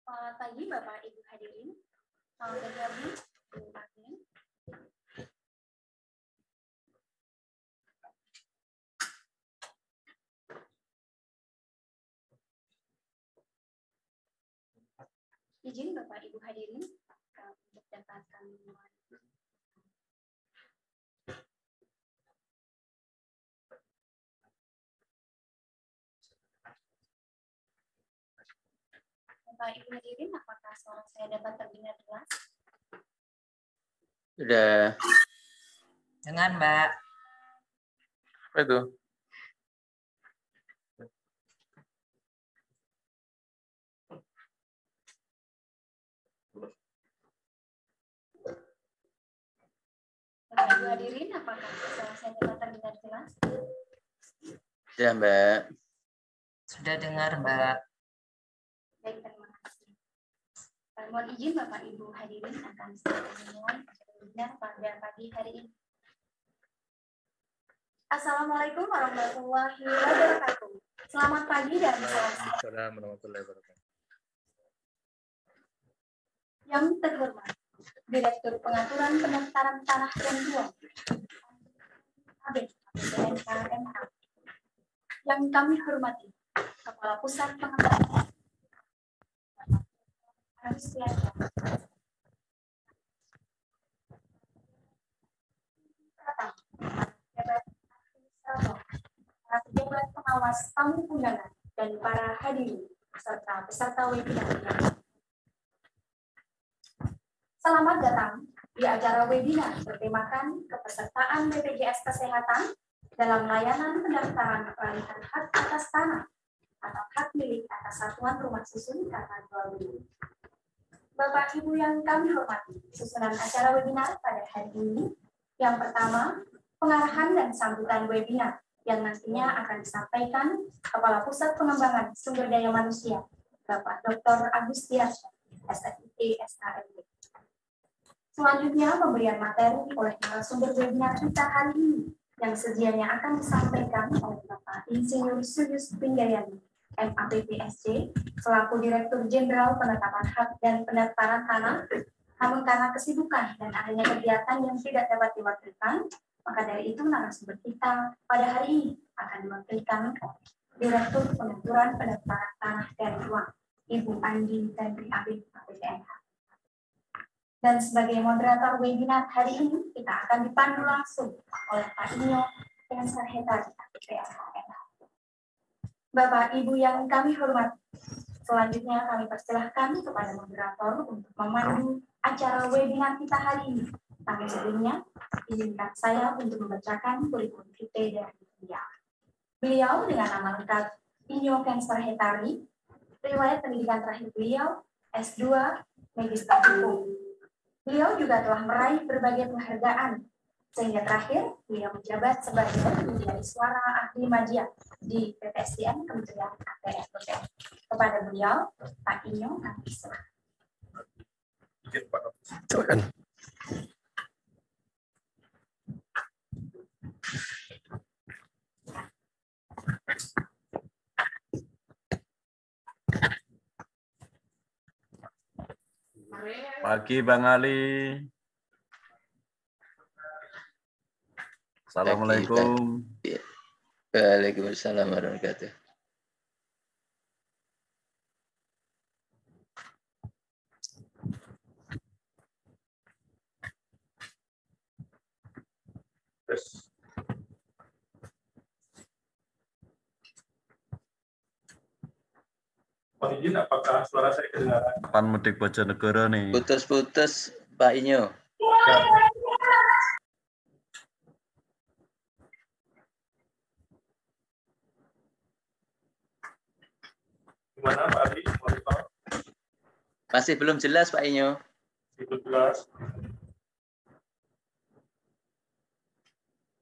Selamat pagi Bapak Ibu hadirin. Selamat bergabung di Admin. Izin Bapak Ibu hadirin untuk dapat kami mulai. Bapak Ibu hadirin, apakah suara saya dapat terdengar jelas? Sudah. Dengan Mbak. Apa itu? Bapak Ibu hadirin, apakah suara saya dapat terdengar jelas? Ya, Mbak. Sudah dengar, Mbak. Baik, terima kasih. Mohon izin Bapak Ibu hadirin akan segera dimulai webinar pada pagi hari ini. Assalamualaikum warahmatullahi wabarakatuh. Selamat pagi dan salam sejahtera. Waalaikumsalam warahmatullahi wabarakatuh. Yang terhormat, Direktur Pengaturan Pendaftaran Tanah dan Ruang ABPNKMA. Yang kami hormati, Kepala Pusat Pengaturan para pejabat pengawas tamu undangan dan para hadirin serta peserta webinar. Selamat datang di acara webinar bertemakan kepesertaan BPJS Kesehatan dalam layanan pendaftaran peralihan hak atas tanah atau hak milik atas satuan rumah susun karena jual beli. Bapak Ibu yang kami hormati, susunan acara webinar pada hari ini yang pertama, pengarahan dan sambutan webinar yang nantinya akan disampaikan Kepala Pusat Pengembangan Sumber Daya Manusia, Bapak Dr. Agustias, SFIP, SKMD. Selanjutnya, pemberian materi oleh narasumber webinar kita hari ini yang sedianya akan disampaikan oleh Bapak Insinyur Suyus Pinggayani, MAPPSC, selaku Direktur Jenderal Penetapan Hak dan Pendaftaran Tanah. Namun karena kesibukan dan adanya kegiatan yang tidak dapat diwakilkan, maka dari itu narasumber kita pada hari ini akan diwakilkan Direktur Pengaturan Pendaftaran Tanah dan Ruang, Ibu Andi Tendri Abid, APPNH. Dan sebagai moderator webinar hari ini, kita akan dipandu langsung oleh Pak Inyo Kensar Hetari, APPNH. Bapak Ibu yang kami hormati, selanjutnya kami persilahkan kepada moderator untuk memandu acara webinar kita hari ini. Tapi sebelumnya, izinkan saya untuk membacakan kurikulum vitae dari beliau. Beliau dengan nama lengkap Inyo Kensar Hetari, riwayat pendidikan terakhir beliau S2 Magister Hukum. Beliau juga telah meraih berbagai penghargaan, sehingga terakhir beliau menjabat sebagai penjadi suara ahli media di PPSDM Kementerian ATR. Kepada beliau, Pak Inyo, kami silakan. Silakan. Pagi Bang Ali. Assalamualaikum. Waalaikumsalam warahmatullahi wabarakatuh. Mohon izin, apakah suara saya kedengaran? Kapan mudik Bojonegoro nih? Putus-putus Pak Inyo. Gimana Pak Ali? Monitor? Masih belum jelas Pak Inyo. Itu jelas.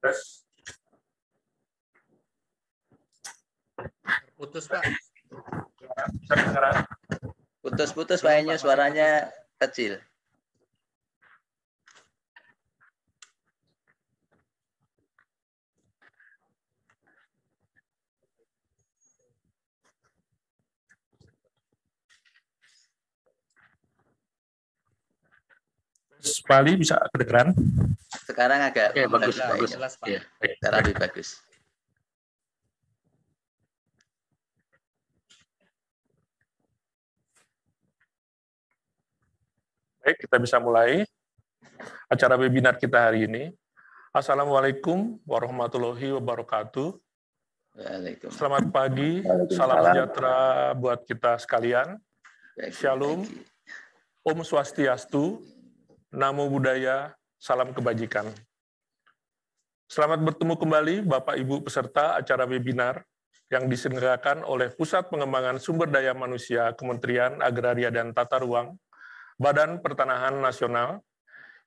Tes. Putus Pak. Bisa kedengaran? Putus-putus Pak Inyo, suaranya kecil. Pak Ali bisa kedengeran? Sekarang agak Oke, bagus, Pak bagus. Inyo. Jelas, Pak. Iya. Sekarang lebih bagus. Baik, kita bisa mulai acara webinar kita hari ini. Assalamualaikum warahmatullahi wabarakatuh. Waalaikumsalam. Selamat pagi, salam sejahtera buat kita sekalian. Shalom, Om Swastiastu, Namo Buddhaya, salam kebajikan. Selamat bertemu kembali Bapak Ibu peserta acara webinar yang diselenggarakan oleh Pusat Pengembangan Sumber Daya Manusia Kementerian Agraria dan Tata Ruang, Badan Pertanahan Nasional,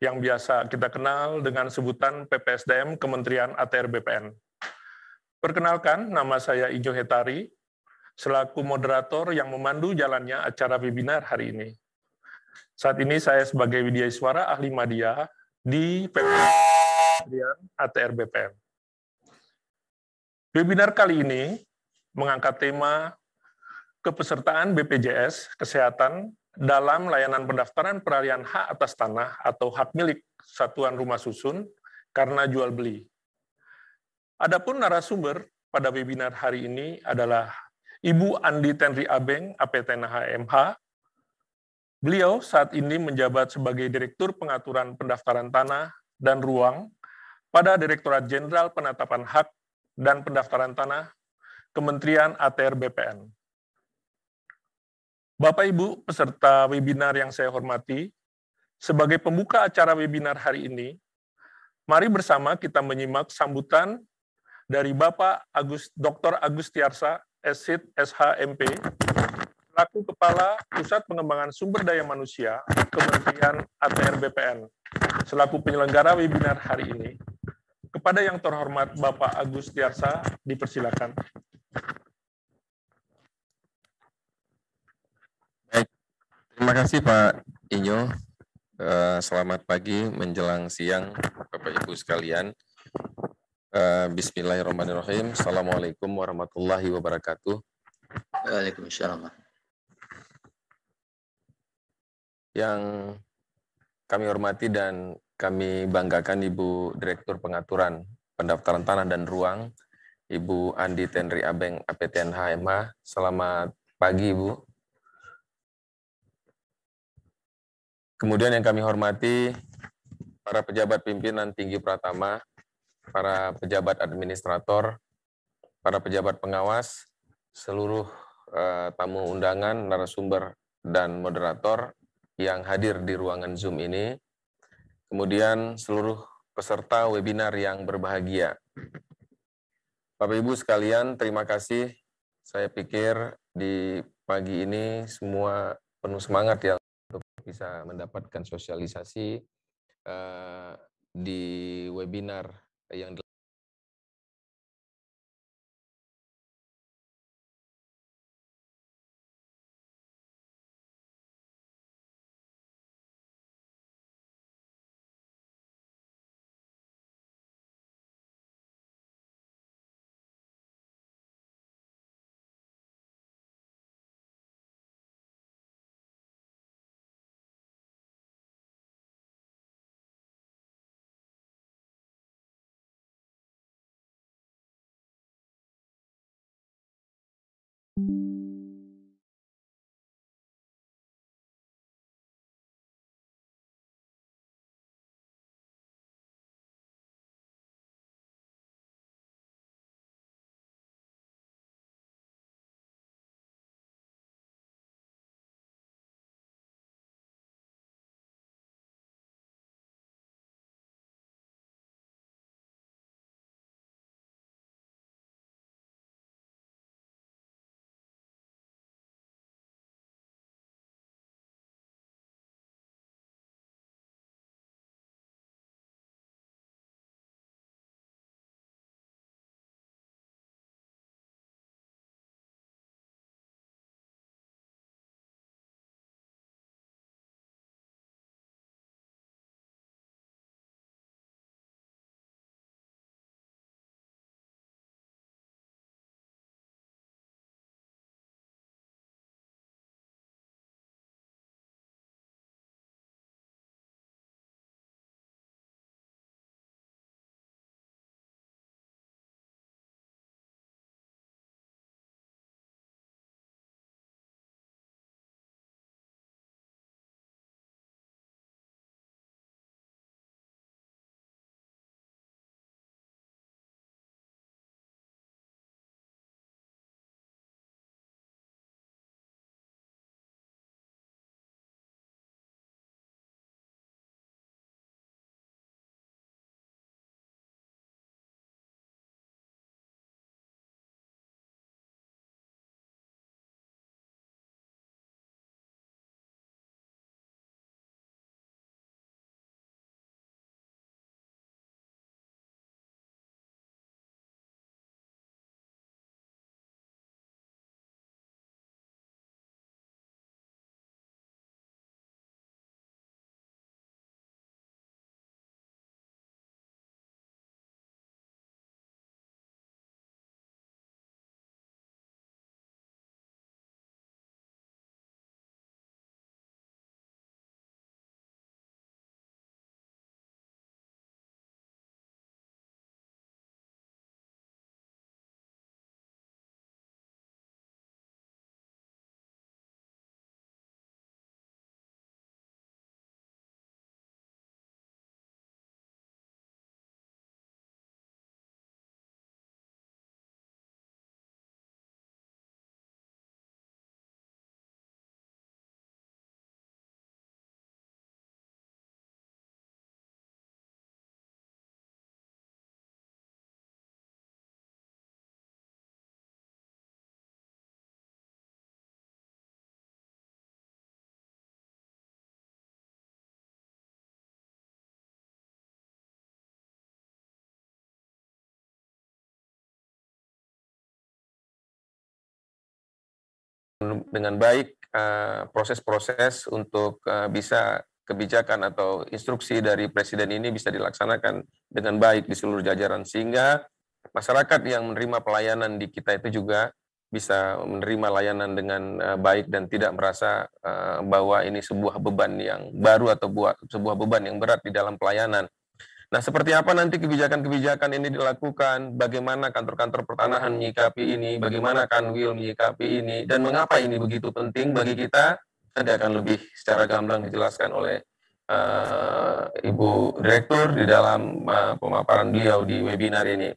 yang biasa kita kenal dengan sebutan PPSDM Kementerian ATR BPN. Perkenalkan, nama saya Ijo Hetari, selaku moderator yang memandu jalannya acara webinar hari ini. Saat ini saya sebagai Widyaswara Ahli Madya di Kementerian ATR BPN. Webinar kali ini mengangkat tema kepesertaan BPJS Kesehatan dalam layanan pendaftaran peralihan hak atas tanah atau hak milik satuan rumah susun karena jual beli. Adapun narasumber pada webinar hari ini adalah Ibu Andi Tenri Abeng, APTNH MH. Beliau saat ini menjabat sebagai Direktur Pengaturan Pendaftaran Tanah dan Ruang pada Direktorat Jenderal Penetapan Hak dan Pendaftaran Tanah Kementerian ATR BPN. Bapak Ibu peserta webinar yang saya hormati, sebagai pembuka acara webinar hari ini, mari bersama kita menyimak sambutan dari Bapak Dr. Agustiarsa, SSID, SHMP, selaku Kepala Pusat Pengembangan Sumber Daya Manusia Kementerian ATR BPN, selaku penyelenggara webinar hari ini. Kepada yang terhormat Bapak Agustiarsa, dipersilakan. Baik, terima kasih Pak Inyo. Selamat pagi menjelang siang Bapak Ibu sekalian. Bismillahirrahmanirrahim. Assalamualaikum warahmatullahi wabarakatuh. Waalaikumsalam. Yang kami hormati dan kami banggakan Ibu Direktur Pengaturan Pendaftaran Tanah dan Ruang, Ibu Andi Tenri Abeng, APTNH MH. Selamat pagi, Ibu. Kemudian yang kami hormati para pejabat pimpinan tinggi pratama, para pejabat administrator, para pejabat pengawas, seluruh tamu undangan, narasumber, dan moderator yang hadir di ruangan Zoom ini, kemudian seluruh peserta webinar yang berbahagia. Bapak Ibu sekalian, terima kasih. Saya pikir di pagi ini semua penuh semangat ya untuk bisa mendapatkan sosialisasi di webinar yang dengan baik proses-proses untuk bisa kebijakan atau instruksi dari Presiden ini bisa dilaksanakan dengan baik di seluruh jajaran, sehingga masyarakat yang menerima pelayanan di kita itu juga bisa menerima layanan dengan baik dan tidak merasa bahwa ini sebuah beban yang baru atau sebuah beban yang berat di dalam pelayanan. Nah, seperti apa nanti kebijakan-kebijakan ini dilakukan, bagaimana kantor-kantor pertanahan menyikapi ini, bagaimana Kanwil menyikapi ini, dan mengapa ini begitu penting bagi kita, nanti akan lebih secara gamblang dijelaskan oleh Ibu Direktur di dalam pemaparan beliau di webinar ini.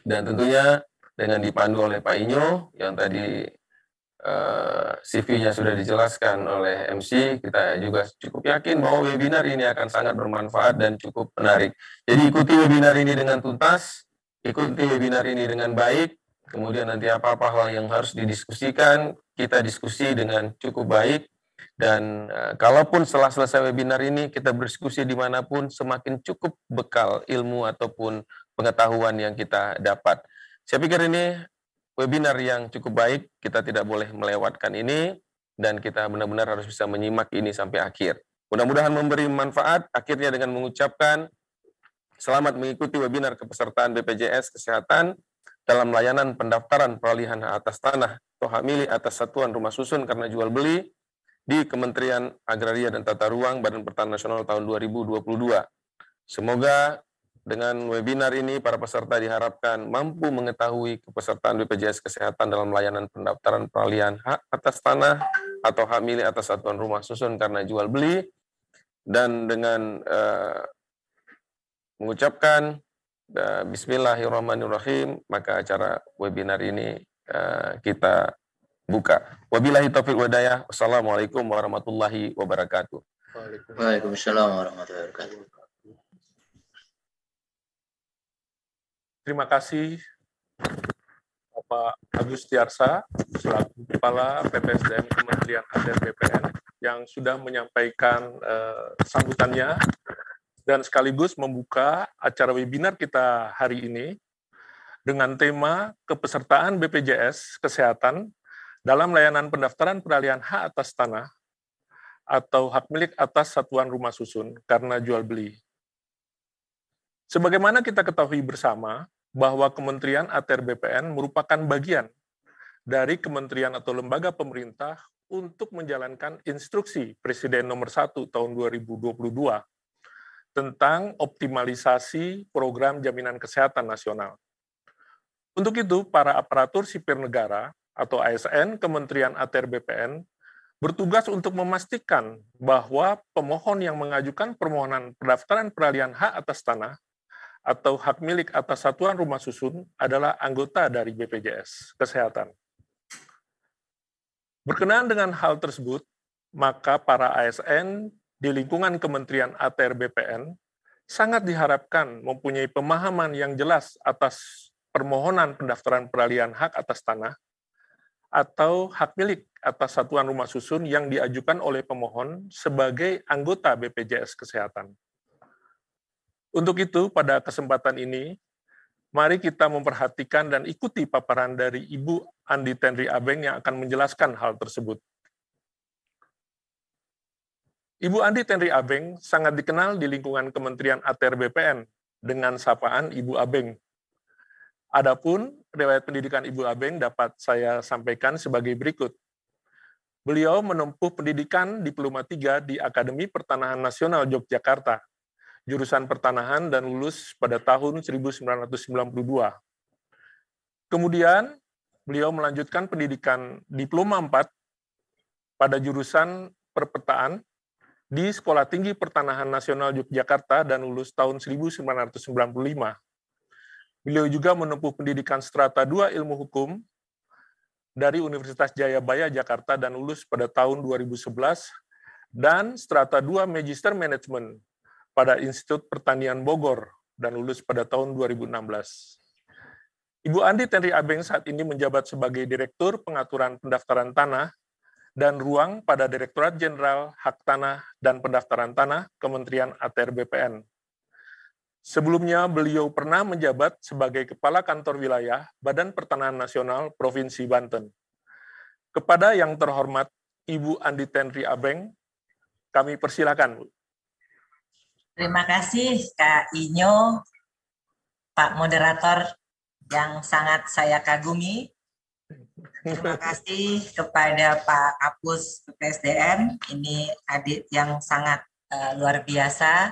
Dan tentunya dengan dipandu oleh Pak Inyo, yang tadi CV-nya sudah dijelaskan oleh MC, kita juga cukup yakin bahwa webinar ini akan sangat bermanfaat dan cukup menarik. Jadi ikuti webinar ini dengan tuntas, ikuti webinar ini dengan baik, kemudian nanti apa-apa hal yang harus didiskusikan, kita diskusi dengan cukup baik, dan kalaupun setelah selesai webinar ini, kita berdiskusi dimanapun, semakin cukup bekal ilmu ataupun pengetahuan yang kita dapat. Saya pikir ini webinar yang cukup baik, kita tidak boleh melewatkan ini, dan kita benar-benar harus bisa menyimak ini sampai akhir. Mudah-mudahan memberi manfaat. Akhirnya dengan mengucapkan selamat mengikuti webinar kepesertaan BPJS Kesehatan dalam layanan pendaftaran peralihan hak atas tanah atau hak milik atas satuan rumah susun karena jual beli di Kementerian Agraria dan Tata Ruang Badan Pertanahan Nasional tahun 2022. Semoga dengan webinar ini, para peserta diharapkan mampu mengetahui kepesertaan BPJS Kesehatan dalam layanan pendaftaran peralihan hak atas tanah atau hak milik atas satuan rumah susun karena jual beli, dan dengan mengucapkan Bismillahirrahmanirrahim, maka acara webinar ini kita buka. Wabillahi taufiq wa hidayah. Wassalamualaikum warahmatullahi wabarakatuh. Waalaikumsalam warahmatullahi wabarakatuh. Terima kasih Bapak Agus Tiarsa, selaku Kepala PPSDM Kementerian ATR BPN, yang sudah menyampaikan sambutannya dan sekaligus membuka acara webinar kita hari ini dengan tema kepesertaan BPJS Kesehatan dalam layanan pendaftaran peralihan hak atas tanah atau hak milik atas satuan rumah susun karena jual beli. Sebagaimana kita ketahui bersama, bahwa Kementerian ATR BPN merupakan bagian dari kementerian atau lembaga pemerintah untuk menjalankan instruksi Presiden nomor 1 tahun 2022 tentang optimalisasi program jaminan kesehatan nasional. Untuk itu, para aparatur sipil negara atau ASN Kementerian ATR BPN bertugas untuk memastikan bahwa pemohon yang mengajukan permohonan pendaftaran peralihan hak atas tanah atau hak milik atas satuan rumah susun adalah anggota dari BPJS Kesehatan. Berkenaan dengan hal tersebut, maka para ASN di lingkungan Kementerian ATR BPN sangat diharapkan mempunyai pemahaman yang jelas atas permohonan pendaftaran peralihan hak atas tanah atau hak milik atas satuan rumah susun yang diajukan oleh pemohon sebagai anggota BPJS Kesehatan. Untuk itu, pada kesempatan ini, mari kita memperhatikan dan ikuti paparan dari Ibu Andi Tenri Abeng yang akan menjelaskan hal tersebut. Ibu Andi Tenri Abeng sangat dikenal di lingkungan Kementerian ATR BPN dengan sapaan Ibu Abeng. Adapun riwayat pendidikan Ibu Abeng dapat saya sampaikan sebagai berikut. Beliau menempuh pendidikan Diploma 3 di Akademi Pertanahan Nasional Yogyakarta, jurusan pertanahan, dan lulus pada tahun 1992. Kemudian, beliau melanjutkan pendidikan Diploma 4 pada jurusan perpetaan di Sekolah Tinggi Pertanahan Nasional Yogyakarta dan lulus tahun 1995. Beliau juga menempuh pendidikan Strata 2 Ilmu Hukum dari Universitas Jayabaya, Jakarta, dan lulus pada tahun 2011, dan Strata 2 Magister Management pada Institut Pertanian Bogor, dan lulus pada tahun 2016. Ibu Andi Tenri Abeng saat ini menjabat sebagai Direktur Pengaturan Pendaftaran Tanah dan Ruang pada Direktorat Jenderal Hak Tanah dan Pendaftaran Tanah Kementerian ATR BPN. Sebelumnya, beliau pernah menjabat sebagai Kepala Kantor Wilayah Badan Pertanahan Nasional Provinsi Banten. Kepada yang terhormat Ibu Andi Tenri Abeng, kami persilakan, Bu. Terima kasih Kak Inyo, Pak Moderator yang sangat saya kagumi. Terima kasih kepada Pak Kapus PPSDM, ini adik yang sangat luar biasa.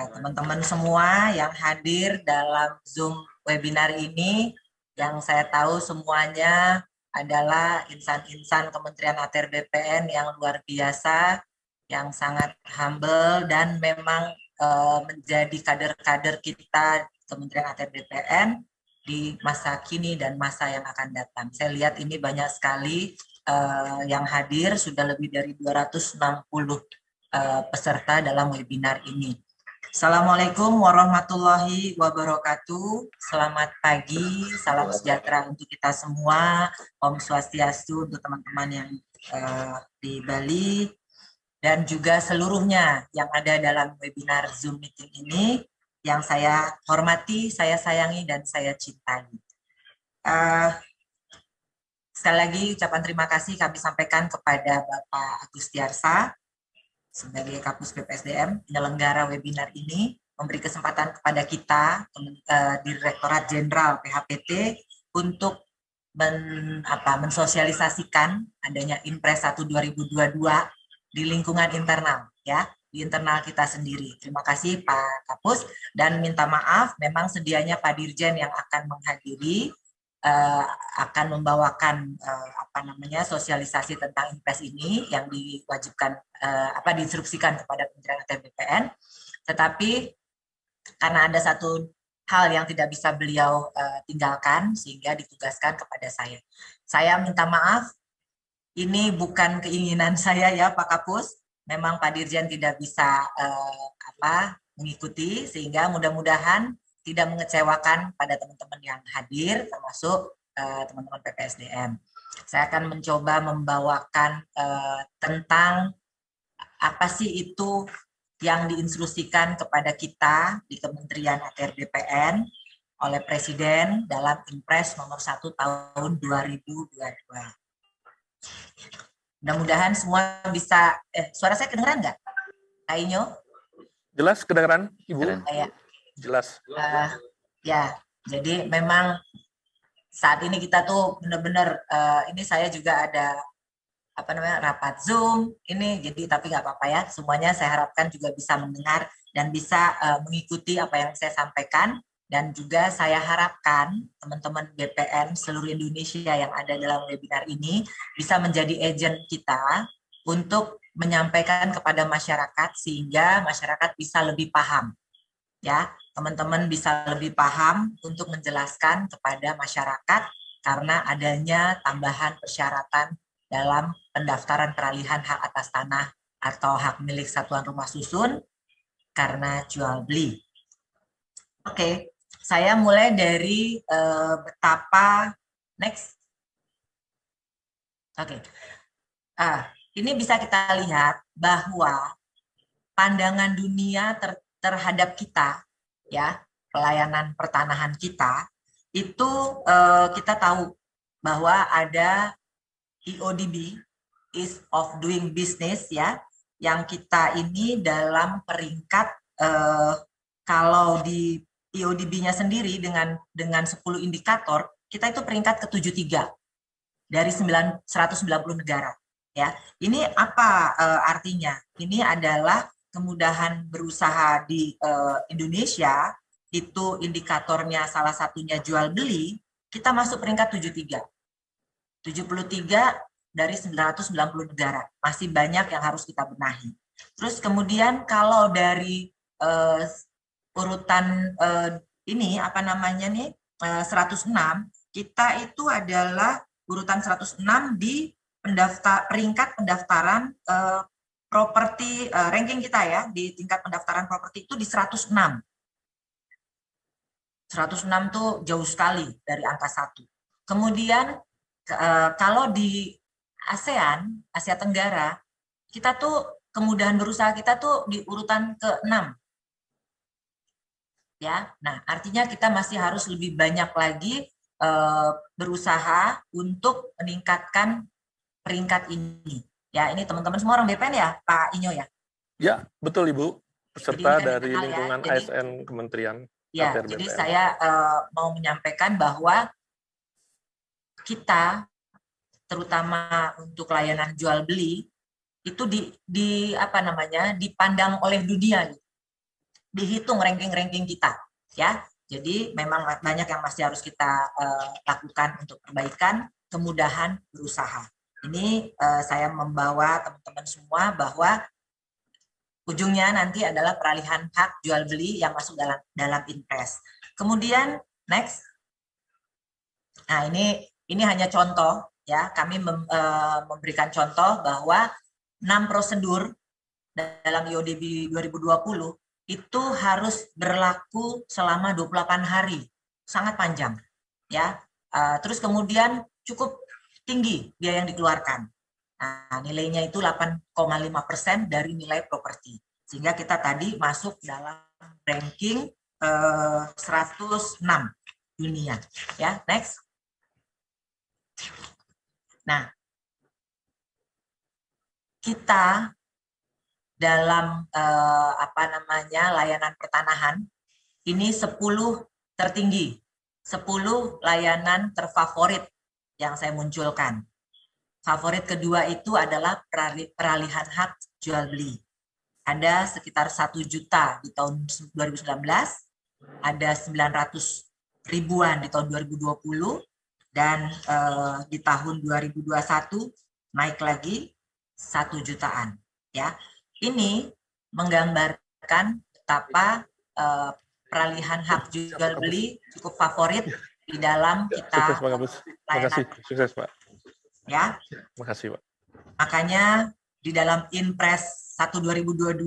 Teman-teman semua yang hadir dalam Zoom webinar ini, yang saya tahu semuanya adalah insan-insan Kementerian ATR BPN yang luar biasa, yang sangat humble dan memang menjadi kader-kader kita Kementerian ATR BPN di masa kini dan masa yang akan datang. Saya lihat ini banyak sekali yang hadir, sudah lebih dari 260 peserta dalam webinar ini. Assalamualaikum warahmatullahi wabarakatuh. Selamat pagi, salam sejahtera untuk kita semua. Om Swastiastu untuk teman-teman yang di Bali dan juga seluruhnya yang ada dalam webinar Zoom meeting ini yang saya hormati, saya sayangi, dan saya cintai. Sekali lagi ucapan terima kasih kami sampaikan kepada Bapak Agustiarsa sebagai Kapus PPSDM, penyelenggara webinar ini, memberi kesempatan kepada kita, Direktorat Jenderal PHPT, untuk mensosialisasikan adanya Impres 1 2022 di lingkungan internal, ya, di internal kita sendiri. Terima kasih Pak Kapus, dan minta maaf, memang sedianya Pak Dirjen yang akan menghadiri, akan membawakan sosialisasi tentang Impres ini yang diwajibkan diinstruksikan kepada Kementerian ATR BPN, tetapi karena ada satu hal yang tidak bisa beliau tinggalkan sehingga ditugaskan kepada saya. Saya minta maaf, ini bukan keinginan saya ya Pak Kapus, memang Pak Dirjen tidak bisa mengikuti, sehingga mudah-mudahan tidak mengecewakan pada teman-teman yang hadir, termasuk teman-teman PPSDM. Saya akan mencoba membawakan tentang apa sih itu yang diinstruksikan kepada kita di Kementerian ATR BPN oleh Presiden dalam Impres nomor 1 tahun 2022. Mudah-mudahan semua bisa, suara saya kedengeran nggak? Kak Inyo? Jelas kedengeran, Ibu? Jelas. Ya, jadi memang saat ini kita tuh benar-benar ini saya juga ada rapat Zoom ini, jadi tapi nggak apa-apa ya, semuanya saya harapkan juga bisa mendengar dan bisa mengikuti apa yang saya sampaikan, dan juga saya harapkan teman-teman BPN seluruh Indonesia yang ada dalam webinar ini bisa menjadi agent kita untuk menyampaikan kepada masyarakat sehingga masyarakat bisa lebih paham, ya. Teman-teman bisa lebih paham untuk menjelaskan kepada masyarakat karena adanya tambahan persyaratan dalam pendaftaran peralihan hak atas tanah atau hak milik satuan rumah susun karena jual beli. Oke, saya mulai dari betapa next. Oke, ini bisa kita lihat bahwa pandangan dunia terhadap kita, ya, pelayanan pertanahan kita itu kita tahu bahwa ada EODB, Ease of Doing Business, ya, yang kita ini dalam peringkat kalau di EODB-nya sendiri dengan 10 indikator kita itu peringkat ke-73 dari 190 negara, ya. Ini apa artinya? Ini adalah kemudahan berusaha di Indonesia, itu indikatornya salah satunya jual beli, kita masuk peringkat 73 dari 990 negara. Masih banyak yang harus kita benahi. Terus kemudian kalau dari urutan ini 106, kita itu adalah urutan 106 di peringkat pendaftaran properti, ranking kita ya, di tingkat pendaftaran properti itu di 106. 106 tuh jauh sekali dari angka 1. Kemudian kalau di ASEAN, Asia Tenggara, kita tuh kemudahan berusaha kita tuh di urutan ke-6. Ya, nah artinya kita masih harus lebih banyak lagi berusaha untuk meningkatkan peringkat ini. Ya, ini teman-teman semua orang BPN ya, Pak Inyo ya? Ya, betul Ibu. Peserta dari ya. lingkungan Jadi, ASN Kementerian ya, ATR jadi BPN. saya mau menyampaikan bahwa kita, terutama untuk layanan jual beli, itu dipandang oleh dunia, dihitung ranking-ranking kita, ya. Jadi memang banyak yang masih harus kita lakukan untuk perbaikan, kemudahan berusaha. Ini saya membawa teman-teman semua bahwa ujungnya nanti adalah peralihan hak jual beli yang masuk dalam Inpres. Kemudian next, nah ini hanya contoh ya. Kami memberikan contoh bahwa 6 prosedur dalam IODB 2020 itu harus berlaku selama 28 hari, sangat panjang ya. Terus kemudian cukup tinggi biaya yang dikeluarkan. Nah, nilainya itu 8,5% dari nilai properti. Sehingga kita tadi masuk dalam ranking 106 dunia. Ya, next. Nah, kita dalam layanan pertanahan ini 10 tertinggi, 10 layanan terfavorit yang saya munculkan. Favorit kedua itu adalah peralihan hak jual beli. Ada sekitar 1 juta di tahun 2019, ada 900 ribuan di tahun 2020, dan di tahun 2021 naik lagi 1 jutaan. Ya, ini menggambarkan betapa peralihan hak jual beli cukup favorit di dalam kita. Sukses Pak Kapus. Terima kasih. Sukses Pak. Ya. Terima kasih Pak. Makanya di dalam Inpres 1 2022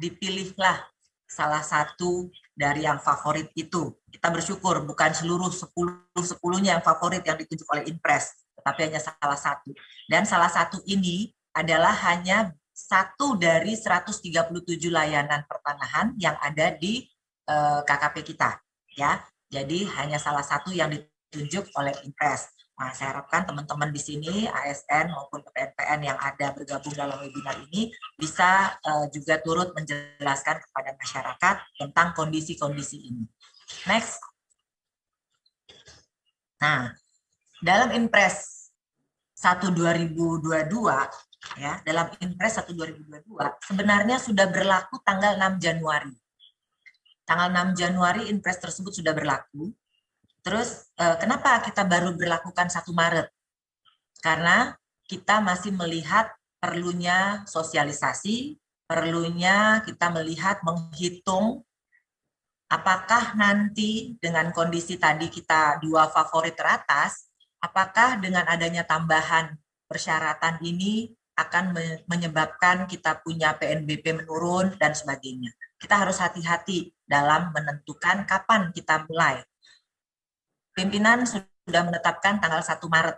dipilihlah salah satu dari yang favorit itu. Kita bersyukur bukan seluruh 10-10-nya yang favorit yang ditunjuk oleh Inpres, tetapi hanya salah satu. Dan salah satu ini adalah hanya satu dari 137 layanan pertanahan yang ada di KKP kita, ya. Jadi hanya salah satu yang ditunjuk oleh Inpres. Nah, saya harapkan teman-teman di sini, ASN maupun PPN yang ada bergabung dalam webinar ini, bisa juga turut menjelaskan kepada masyarakat tentang kondisi-kondisi ini. Next. Nah, dalam Inpres 1 2022, ya, dalam Inpres 1 2022, sebenarnya sudah berlaku tanggal 6 Januari. Tanggal 6 Januari Inpres tersebut sudah berlaku. Terus kenapa kita baru berlakukan 1 Maret? Karena kita masih melihat perlunya sosialisasi, perlunya kita melihat menghitung apakah nanti dengan kondisi tadi kita 2 favorit teratas, apakah dengan adanya tambahan persyaratan ini akan menyebabkan kita punya PNBP menurun dan sebagainya. Kita harus hati-hati dalam menentukan kapan kita mulai. Pimpinan sudah menetapkan tanggal 1 Maret.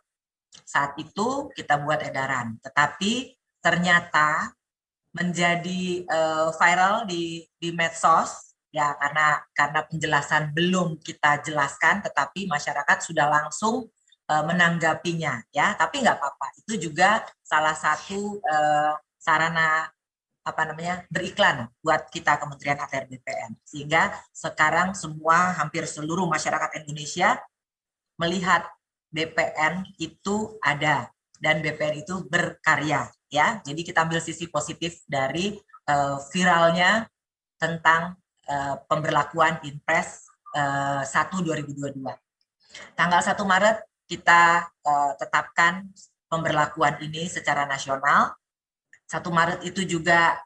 Saat itu kita buat edaran. Tetapi ternyata menjadi viral di medsos, ya, karena penjelasan belum kita jelaskan, tetapi masyarakat sudah langsung menanggapinya, ya. Tapi nggak apa-apa. Itu juga salah satu sarana beriklan buat kita Kementerian ATR BPN. Sehingga sekarang hampir seluruh masyarakat Indonesia melihat BPN itu ada dan BPN itu berkarya, ya. Jadi kita ambil sisi positif dari viralnya tentang pemberlakuan Inpres 1 2022. Tanggal 1 Maret kita tetapkan pemberlakuan ini secara nasional. 1 Maret itu juga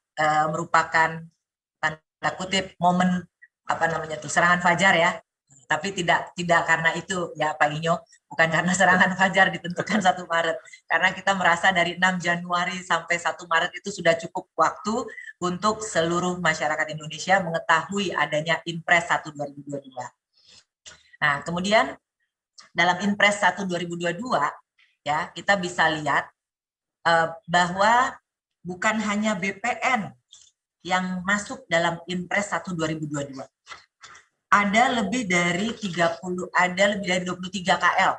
merupakan tanda kutip momen serangan fajar, ya. Tapi tidak karena itu, ya Pak Inyo, bukan karena serangan fajar ditentukan 1 Maret. Karena kita merasa dari 6 Januari sampai 1 Maret itu sudah cukup waktu untuk seluruh masyarakat Indonesia mengetahui adanya Inpres 1 2022. Nah, kemudian dalam Inpres 1 2022, ya, kita bisa lihat bahwa bukan hanya BPN yang masuk dalam Inpres 1 2022. Ada lebih dari 23 KL.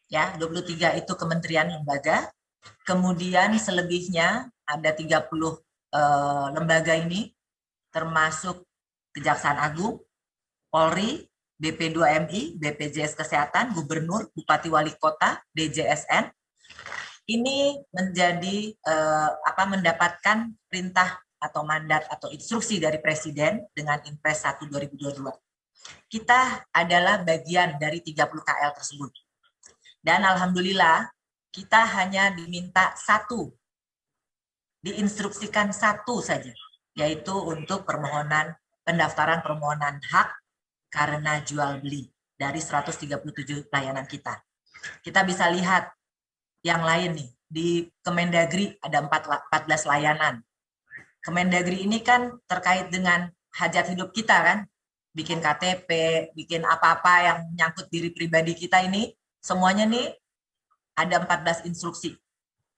Ya, 23 itu kementerian lembaga, Kemudian selebihnya ada 30 lembaga ini, termasuk Kejaksaan Agung, Polri, BP2MI, BPJS Kesehatan, Gubernur, Bupati Wali Kota, DJSN. Ini menjadi mendapatkan perintah atau mandat atau instruksi dari Presiden dengan Impres 1 2022. Kita adalah bagian dari 30 KL tersebut. Dan alhamdulillah kita hanya diminta satu, diinstruksikan satu saja, yaitu untuk pendaftaran permohonan hak karena jual beli dari 137 layanan kita. Kita bisa lihat yang lain nih, di Kemendagri ada 14 layanan. Kemendagri ini kan terkait dengan hajat hidup kita kan, bikin KTP, bikin apa-apa yang menyangkut diri pribadi kita ini, semuanya nih ada 14 instruksi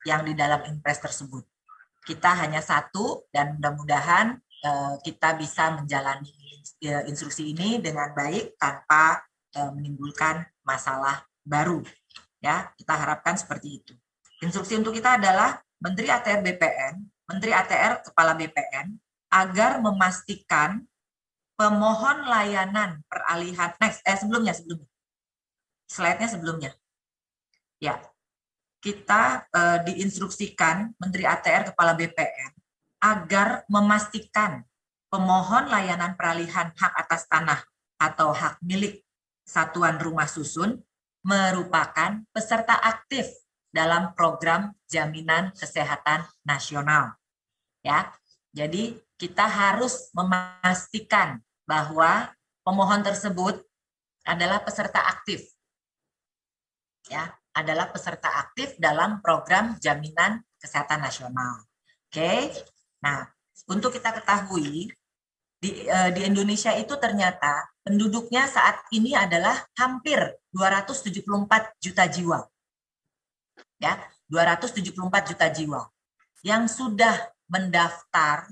yang di dalam Impres tersebut. Kita hanya satu dan mudah-mudahan kita bisa menjalani instruksi ini dengan baik tanpa menimbulkan masalah baru. Ya, kita harapkan seperti itu. Instruksi untuk kita adalah Menteri ATR BPN, Menteri ATR Kepala BPN agar memastikan pemohon layanan peralihan sebelumnya. Slide-nya sebelumnya. Ya, kita diinstruksikan Menteri ATR Kepala BPN agar memastikan pemohon layanan peralihan hak atas tanah atau hak milik satuan rumah susun merupakan peserta aktif dalam program Jaminan Kesehatan Nasional. Ya, jadi kita harus memastikan bahwa pemohon tersebut adalah peserta aktif. Ya, adalah peserta aktif dalam program Jaminan Kesehatan Nasional. Oke. Nah, untuk kita ketahui di Indonesia itu ternyata penduduknya saat ini adalah hampir 274 juta jiwa. Ya, 274 juta jiwa. Yang sudah mendaftar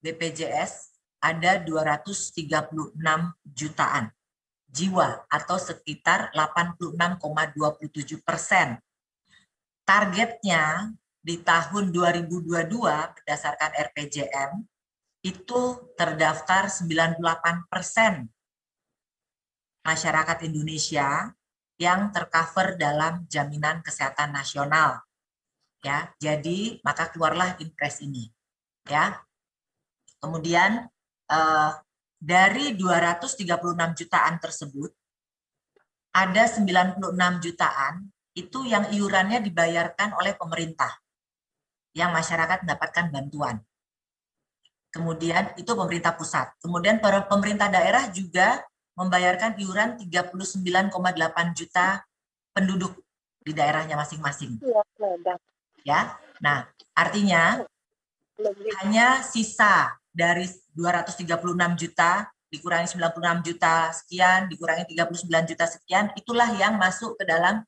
BPJS ada 236 jutaan jiwa atau sekitar 86,27%. Targetnya di tahun 2022 berdasarkan RPJM itu terdaftar 98% masyarakat Indonesia yang tercover dalam Jaminan Kesehatan Nasional. Ya, jadi maka keluarlah Impres ini. Ya. Kemudian dari 236 jutaan tersebut ada 96 jutaan itu yang iurannya dibayarkan oleh pemerintah, yang masyarakat mendapatkan bantuan. Kemudian itu pemerintah pusat. Kemudian pemerintah daerah juga membayarkan iuran 39,8 juta penduduk di daerahnya masing-masing. Ya, nah artinya hanya sisa dari 236 juta dikurangi 96 juta sekian, dikurangi 39 juta sekian, itulah yang masuk ke dalam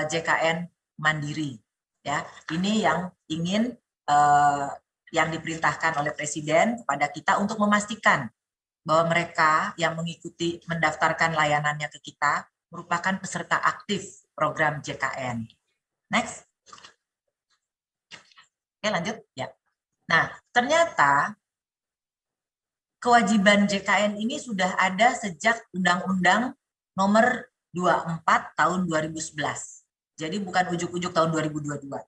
JKN Mandiri. Ya, ini yang ingin yang diperintahkan oleh Presiden kepada kita untuk memastikan bahwa mereka yang mengikuti mendaftarkan layanannya ke kita merupakan peserta aktif program JKN. Next. Oke, lanjut ya. Nah, ternyata kewajiban JKN ini sudah ada sejak Undang-Undang Nomor 24 Tahun 2011. Jadi bukan ujuk-ujuk tahun 2022.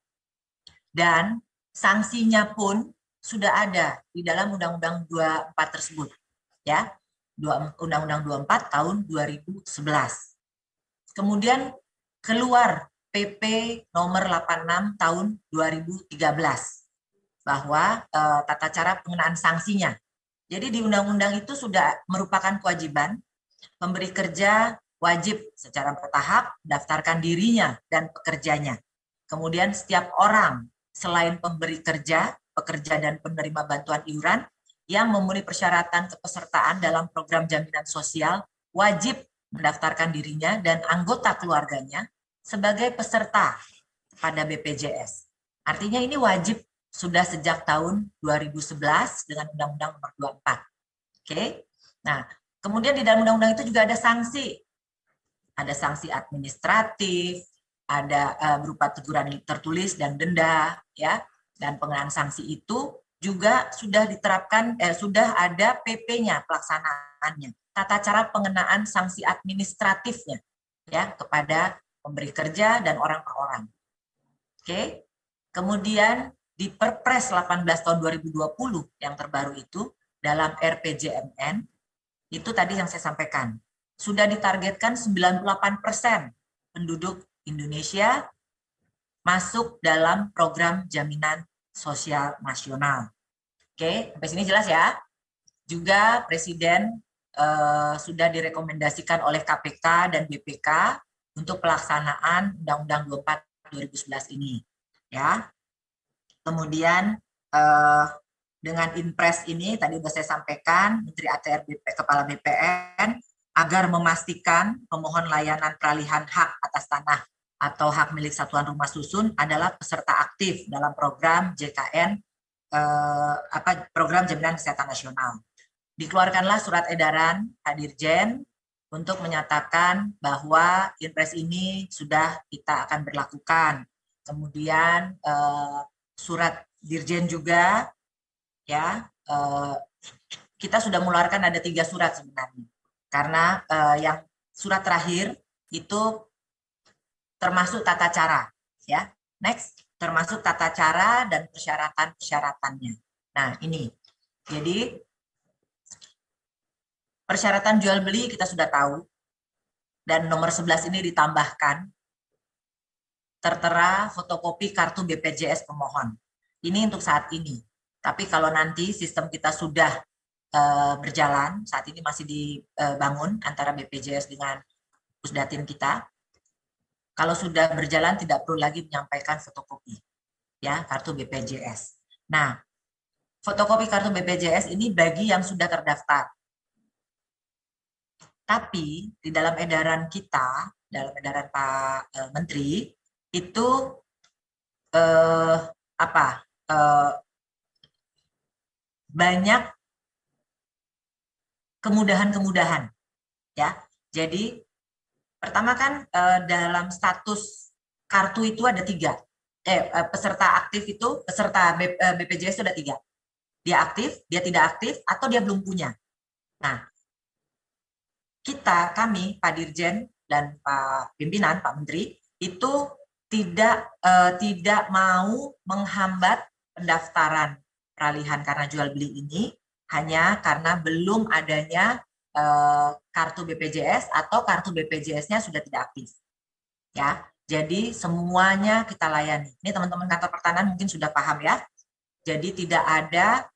Dan sanksinya pun sudah ada di dalam Undang-Undang 24 tersebut. Ya, Undang-Undang 24 tahun 2011. Kemudian keluar PP nomor 86 tahun 2013 bahwa tata cara pengenaan sanksinya. Jadi di undang-undang itu sudah merupakan kewajiban pemberi kerja wajib secara bertahap mendaftarkan dirinya dan pekerjanya. Kemudian setiap orang selain pemberi kerja, pekerja dan penerima bantuan iuran yang memenuhi persyaratan kepesertaan dalam program jaminan sosial wajib mendaftarkan dirinya dan anggota keluarganya sebagai peserta pada BPJS. Artinya ini wajib sudah sejak tahun 2011 dengan Undang-Undang Nomor 24. Oke. Nah, kemudian di dalam undang-undang itu juga ada sanksi. Ada sanksi administratif, ada berupa teguran tertulis dan denda, ya, dan pengenaan sanksi itu juga sudah diterapkan, sudah ada PP-nya pelaksanaannya, tata cara pengenaan sanksi administratifnya, ya, kepada pemberi kerja dan orang per orang. Oke, kemudian di Perpres 18 tahun 2020 yang terbaru itu dalam RPJMN itu tadi yang saya sampaikan sudah ditargetkan 98% penduduk Indonesia masuk dalam program jaminan sosial nasional. Oke, sampai sini jelas ya. Juga Presiden sudah direkomendasikan oleh KPK dan BPK untuk pelaksanaan Undang-Undang 24 2011 ini, ya. Kemudian dengan Inpres ini tadi sudah saya sampaikan, Menteri ATR Kepala BPN agar memastikan pemohon layanan peralihan hak atas tanah atau hak milik satuan rumah susun adalah peserta aktif dalam program JKN, program Jaminan Kesehatan Nasional. Dikeluarkanlah surat edaran Pak Dirjen untuk menyatakan bahwa Inpres ini sudah kita akan berlakukan. Kemudian surat Dirjen juga, ya, kita sudah mengeluarkan ada 3 surat sebenarnya. Karena yang surat terakhir itu termasuk tata cara, ya. Next, termasuk tata cara dan persyaratan-persyaratannya. Nah, ini. Jadi persyaratan jual beli kita sudah tahu. Dan nomor 11 ini ditambahkan tertera fotokopi kartu BPJS pemohon. Ini untuk saat ini. Tapi kalau nanti sistem kita sudah berjalan, saat ini masih dibangun antara BPJS dengan Pusdatin kita. Kalau sudah berjalan tidak perlu lagi menyampaikan fotokopi, ya, kartu BPJS. Nah, fotokopi kartu BPJS ini bagi yang sudah terdaftar. Tapi di dalam edaran kita, dalam edaran Pak Menteri itu banyak kemudahan-kemudahan, ya. Jadi pertama kan dalam status kartu itu ada 3. Peserta aktif itu, peserta BPJS itu ada 3. Dia aktif, dia tidak aktif, atau dia belum punya. Nah, kami, Pak Dirjen dan Pak Pimpinan, Pak Menteri, itu tidak mau menghambat pendaftaran peralihan karena jual beli ini hanya karena belum adanya kartu BPJS atau kartu BPJS-nya sudah tidak aktif, ya. Jadi semuanya kita layani. Ini teman-teman kantor pertanahan mungkin sudah paham, ya. Jadi tidak ada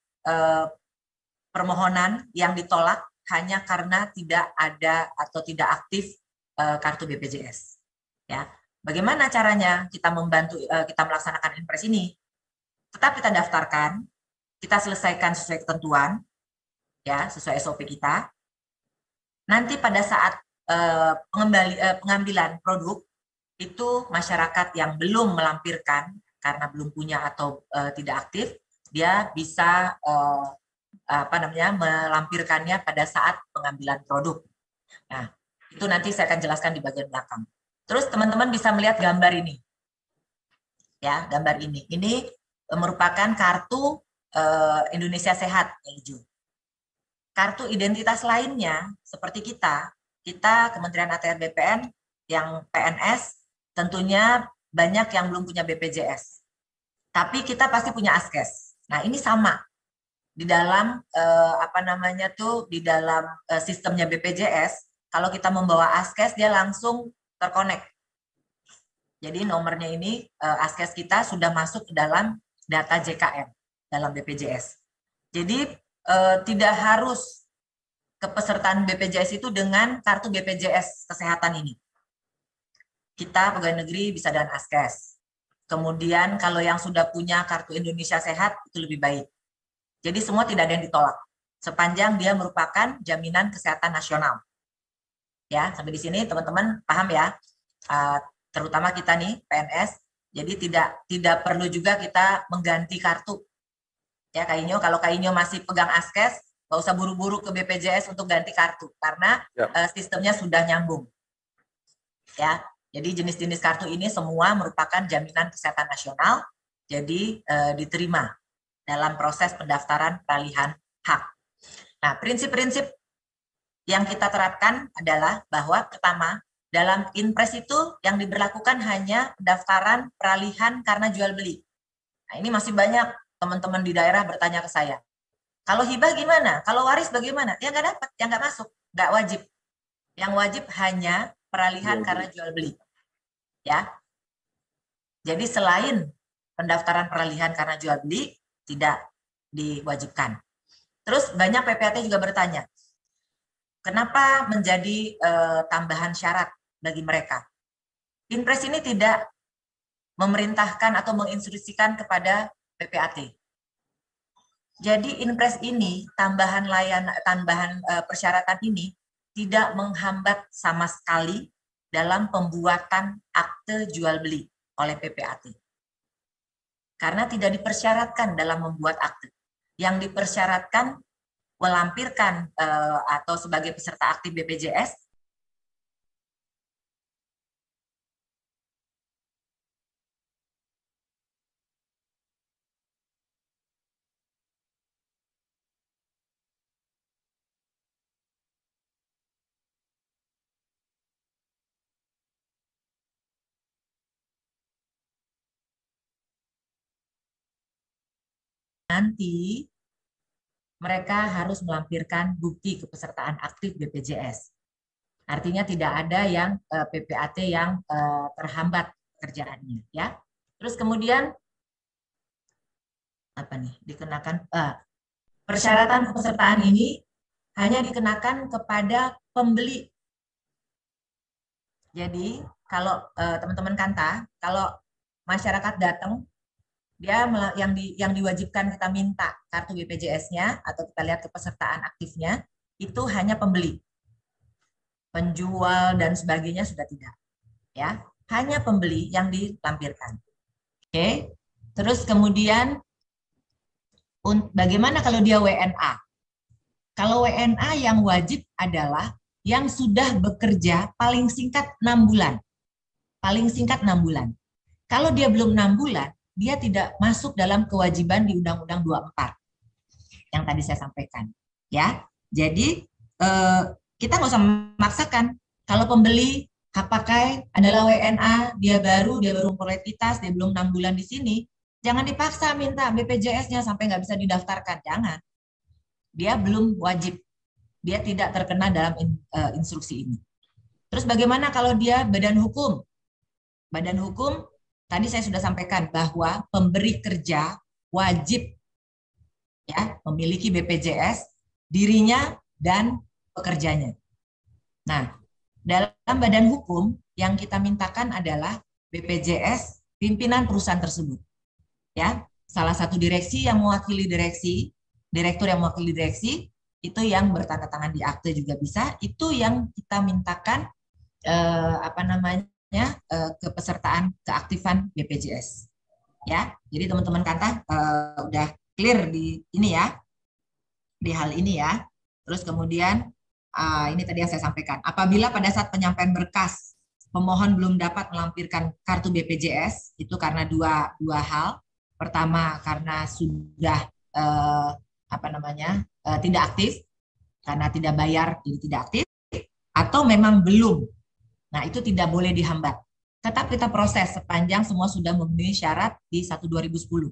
permohonan yang ditolak hanya karena tidak ada atau tidak aktif kartu BPJS, ya. Bagaimana caranya kita membantu kita melaksanakan Inpres ini? Tetap kita daftarkan, kita selesaikan sesuai ketentuan, ya, sesuai SOP kita. Nanti pada saat pengambilan produk itu masyarakat yang belum melampirkan karena belum punya atau tidak aktif, dia bisa melampirkannya pada saat pengambilan produk. Nah, itu nanti saya akan jelaskan di bagian belakang. Terus teman-teman bisa melihat gambar ini. Ya, gambar ini. Ini merupakan kartu Indonesia Sehat yang hijau. Kartu identitas lainnya seperti kita Kementerian ATR BPN yang PNS tentunya banyak yang belum punya BPJS. Tapi kita pasti punya Askes. Nah, ini sama. Di dalam di dalam sistemnya BPJS, kalau kita membawa Askes dia langsung terkonek. Jadi nomornya ini Askes kita sudah masuk ke dalam data JKN dalam BPJS. Jadi tidak harus kepesertaan BPJS itu dengan kartu BPJS kesehatan ini. Kita pegawai negeri bisa dengan Askes. Kemudian kalau yang sudah punya kartu Indonesia Sehat itu lebih baik. Jadi semua tidak ada yang ditolak sepanjang dia merupakan jaminan kesehatan nasional. Ya, sampai di sini teman-teman paham ya? Terutama kita nih PNS. Jadi tidak perlu juga kita mengganti kartu. Ya, kalau Kak Inyo masih pegang Askes, nggak usah buru-buru ke BPJS untuk ganti kartu karena sistemnya sudah nyambung. Ya, Jadi jenis-jenis kartu ini semua merupakan jaminan kesehatan nasional, jadi diterima dalam proses pendaftaran peralihan hak. Nah, prinsip-prinsip yang kita terapkan adalah bahwa pertama, dalam Inpres itu yang diberlakukan hanya pendaftaran peralihan karena jual beli. Nah, ini masih banyak teman-teman di daerah bertanya ke saya. Kalau hibah gimana? Kalau waris bagaimana? Ya nggak dapat, ya nggak masuk, nggak wajib. Yang wajib hanya peralihan karena jual beli. Ya. Jadi selain pendaftaran peralihan karena jual beli tidak diwajibkan. Terus banyak PPAT juga bertanya, kenapa menjadi tambahan syarat bagi mereka? Inpres ini tidak memerintahkan atau menginstruksikan kepada PPAT. Jadi Inpres ini tambahan persyaratan ini tidak menghambat sama sekali dalam pembuatan akte jual beli oleh PPAT. Karena tidak dipersyaratkan dalam membuat akte. Yang dipersyaratkan melampirkan atau sebagai peserta aktif BPJS nanti mereka harus melampirkan bukti kepesertaan aktif BPJS. Artinya tidak ada yang PPAT yang terhambat pekerjaannya, ya. Terus kemudian apa nih? Dikenakan persyaratan kepesertaan ini hanya dikenakan kepada pembeli. Jadi kalau teman-teman Kanta, kalau masyarakat datang, dia yang diwajibkan kita minta kartu BPJS-nya atau kita lihat kepesertaan aktifnya itu hanya pembeli. Penjual dan sebagainya sudah tidak. Ya, hanya pembeli yang dilampirkan. Oke. Terus kemudian bagaimana kalau dia WNA? Kalau WNA yang wajib adalah yang sudah bekerja paling singkat 6 bulan. Paling singkat 6 bulan. Kalau dia belum 6 bulan, dia tidak masuk dalam kewajiban di Undang-Undang 24 yang tadi saya sampaikan, ya. Jadi kita nggak usah memaksakan. Kalau pembeli hak pakai adalah WNA, dia baru prolekitas, dia belum 6 bulan di sini, jangan dipaksa minta BPJS-nya sampai nggak bisa didaftarkan, jangan. Dia belum wajib, dia tidak terkena dalam instruksi ini. Terus bagaimana kalau dia badan hukum? Badan hukum tadi saya sudah sampaikan bahwa pemberi kerja wajib ya memiliki BPJS dirinya dan pekerjanya. Nah, dalam badan hukum yang kita mintakan adalah BPJS pimpinan perusahaan tersebut. Ya, salah satu direksi yang mewakili direksi, direktur yang mewakili direksi itu yang bertanda tangan di akte juga bisa. Itu yang kita mintakan kepesertaan keaktifan BPJS. Ya, jadi teman-teman Kanta udah clear di ini ya, di hal ini ya. Terus kemudian ini tadi yang saya sampaikan. Apabila pada saat penyampaian berkas pemohon belum dapat melampirkan kartu BPJS itu karena dua hal. Pertama karena sudah tidak aktif karena tidak bayar jadi tidak aktif, atau memang belum. Nah, itu tidak boleh dihambat. Tetap kita proses sepanjang semua sudah memenuhi syarat di 1/2010.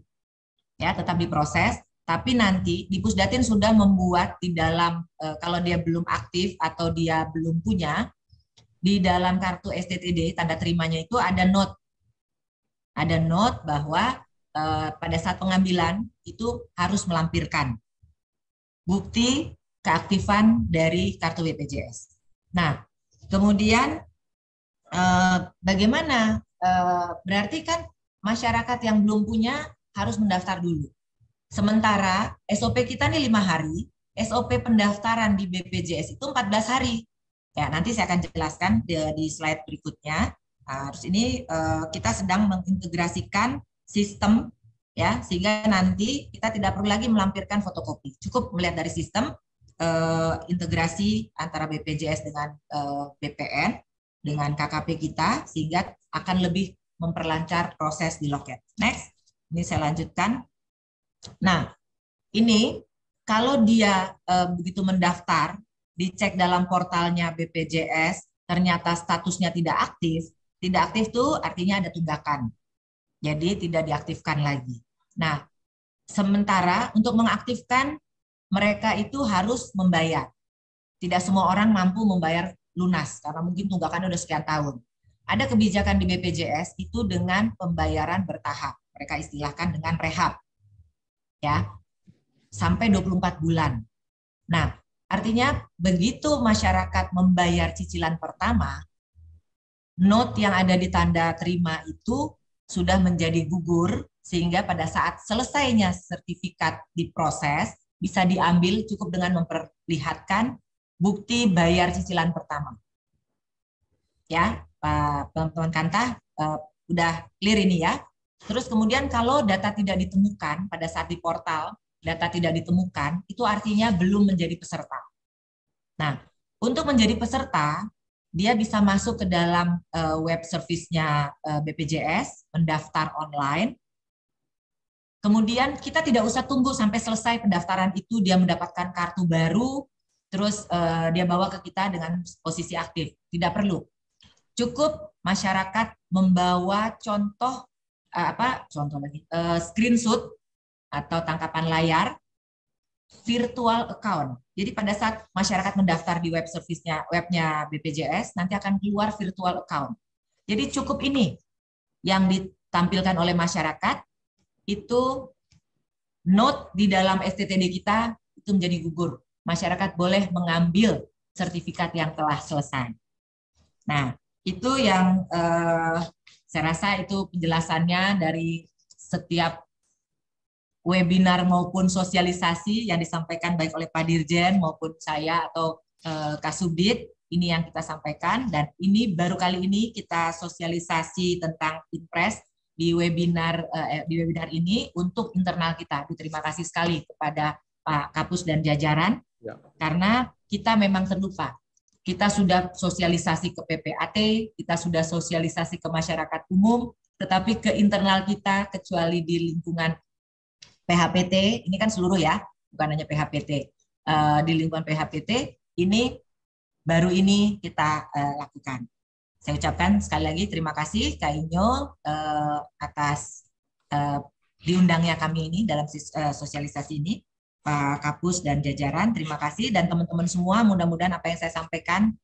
Ya, tetap diproses, tapi nanti di Pusdatin sudah membuat di dalam kalau dia belum aktif atau dia belum punya, di dalam kartu STTD tanda terimanya itu ada note. Ada note bahwa pada saat pengambilan itu harus melampirkan bukti keaktifan dari kartu BPJS. Nah, kemudian bagaimana? Berarti kan masyarakat yang belum punya harus mendaftar dulu. Sementara SOP kita nih 5 hari, SOP pendaftaran di BPJS itu 14 hari. Ya, nanti saya akan jelaskan di slide berikutnya. Terus ini kita sedang mengintegrasikan sistem ya, sehingga nanti kita tidak perlu lagi melampirkan fotokopi. Cukup melihat dari sistem integrasi antara BPJS dengan BPN. dengan KKP kita sehingga akan lebih memperlancar proses di loket. Next, ini saya lanjutkan. Nah, ini kalau dia begitu mendaftar, dicek dalam portalnya BPJS, ternyata statusnya tidak aktif itu artinya ada tunggakan. Jadi tidak diaktifkan lagi. Nah, sementara untuk mengaktifkan mereka itu harus membayar. Tidak semua orang mampu membayar lunas karena mungkin tunggakannya udah sekian tahun. Ada kebijakan di BPJS itu dengan pembayaran bertahap. Mereka istilahkan dengan rehab. Ya. Sampai 24 bulan. Nah, artinya begitu masyarakat membayar cicilan pertama, note yang ada di tanda terima itu sudah menjadi gugur sehingga pada saat selesainya sertifikat diproses bisa diambil cukup dengan memperlihatkan bukti bayar cicilan pertama. Ya, Pak teman-teman Kanta udah clear ini ya. Terus kemudian kalau data tidak ditemukan pada saat di portal, data tidak ditemukan, itu artinya belum menjadi peserta. Nah, untuk menjadi peserta, dia bisa masuk ke dalam web service-nya BPJS, mendaftar online. Kemudian kita tidak usah tunggu sampai selesai pendaftaran itu, dia mendapatkan kartu baru, terus dia bawa ke kita dengan posisi aktif. Tidak perlu. Cukup masyarakat membawa screenshot atau tangkapan layar virtual account. Jadi pada saat masyarakat mendaftar di web service-nya, webnya BPJS, nanti akan keluar virtual account. Jadi cukup ini yang ditampilkan oleh masyarakat, itu note di dalam STTD kita itu menjadi gugur. Masyarakat boleh mengambil sertifikat yang telah selesai. Nah, itu yang saya rasa itu penjelasannya dari setiap webinar maupun sosialisasi yang disampaikan baik oleh Pak Dirjen maupun saya atau Kasubdit, ini yang kita sampaikan, dan ini baru kali ini kita sosialisasi tentang Inpres di webinar ini untuk internal kita. Terima kasih sekali kepada Pak Kapus dan jajaran, karena kita memang terlupa. Kita sudah sosialisasi ke PPAT, kita sudah sosialisasi ke masyarakat umum, tetapi ke internal kita, kecuali di lingkungan PHPT, ini kan seluruh ya, bukan hanya PHPT. Di lingkungan PHPT, ini baru ini kita lakukan. Saya ucapkan sekali lagi terima kasih Kak Inyo atas diundangnya kami ini dalam sosialisasi ini. Pak Kapus dan jajaran, terima kasih. Dan teman-teman semua, mudah-mudahan apa yang saya sampaikan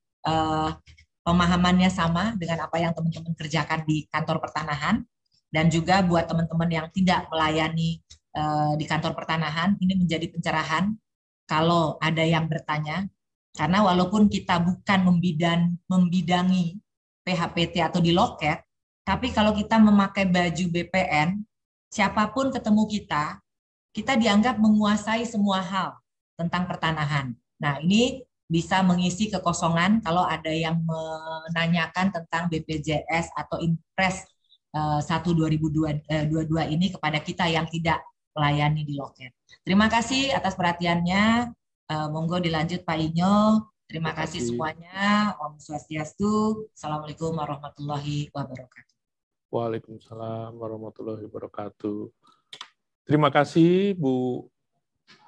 pemahamannya sama dengan apa yang teman-teman kerjakan di kantor pertanahan. Dan juga buat teman-teman yang tidak melayani di kantor pertanahan, ini menjadi pencerahan kalau ada yang bertanya. Karena walaupun kita bukan membidangi PHPT atau di loket, tapi kalau kita memakai baju BPN, siapapun ketemu kita dianggap menguasai semua hal tentang pertanahan. Nah, ini bisa mengisi kekosongan kalau ada yang menanyakan tentang BPJS atau Inpres 1/2022 ini kepada kita yang tidak melayani di loket. Terima kasih atas perhatiannya. Monggo dilanjut Pak Inyo. Terima kasih semuanya. Om Swastiastu. Assalamualaikum warahmatullahi wabarakatuh. Waalaikumsalam warahmatullahi wabarakatuh. Terima kasih Bu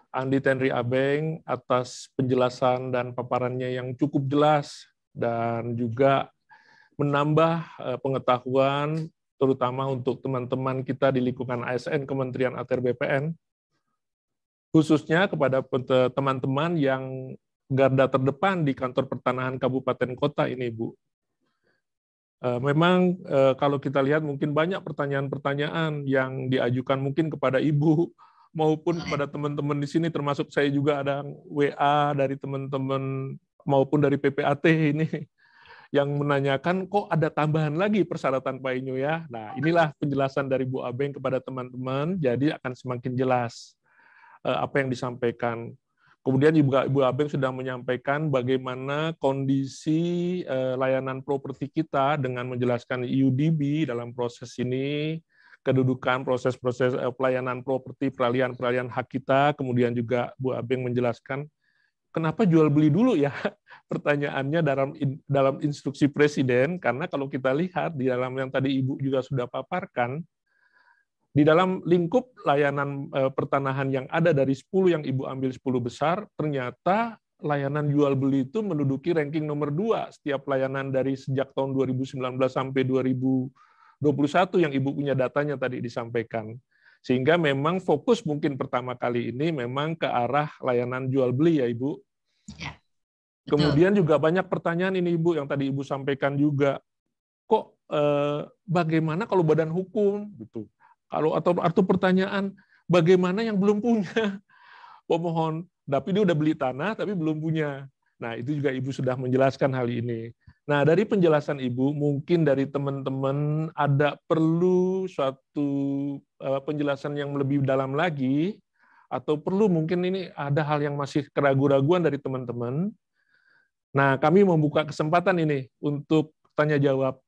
Andi Tenri Abeng atas penjelasan dan paparannya yang cukup jelas dan juga menambah pengetahuan terutama untuk teman-teman kita di lingkungan ASN Kementerian ATR BPN, khususnya kepada teman-teman yang garda terdepan di kantor pertanahan kabupaten kota ini, Bu. Memang kalau kita lihat mungkin banyak pertanyaan-pertanyaan yang diajukan mungkin kepada Ibu maupun kepada teman-teman di sini, termasuk saya juga ada WA dari teman-teman maupun dari PPAT ini yang menanyakan kok ada tambahan lagi persyaratan Pak Inyo ya. Nah, inilah penjelasan dari Bu Abeng kepada teman-teman, jadi akan semakin jelas apa yang disampaikan. Kemudian Ibu Abeng sudah menyampaikan bagaimana kondisi layanan properti kita dengan menjelaskan UDB dalam proses ini, kedudukan proses-proses pelayanan properti, peralihan hak kita, kemudian juga Bu Abeng menjelaskan kenapa jual beli dulu ya? Pertanyaannya dalam instruksi Presiden, karena kalau kita lihat di dalam yang tadi Ibu juga sudah paparkan, di dalam lingkup layanan pertanahan yang ada dari 10 yang Ibu ambil 10 besar, ternyata layanan jual beli itu menduduki ranking nomor 2 setiap layanan dari sejak tahun 2019 sampai 2021 yang Ibu punya datanya tadi disampaikan. Sehingga memang fokus mungkin pertama kali ini memang ke arah layanan jual beli ya Ibu. Ya, kemudian juga banyak pertanyaan ini Ibu yang tadi Ibu sampaikan juga. Kok bagaimana kalau badan hukum gitu? Atau pertanyaan bagaimana yang belum punya pemohon, tapi dia udah beli tanah tapi belum punya. Nah, itu juga Ibu sudah menjelaskan hal ini. Nah, dari penjelasan Ibu, mungkin dari teman-teman ada perlu suatu penjelasan yang lebih dalam lagi, atau perlu mungkin ini ada hal yang masih keraguan-raguan dari teman-teman. Nah, kami membuka kesempatan ini untuk tanya jawab.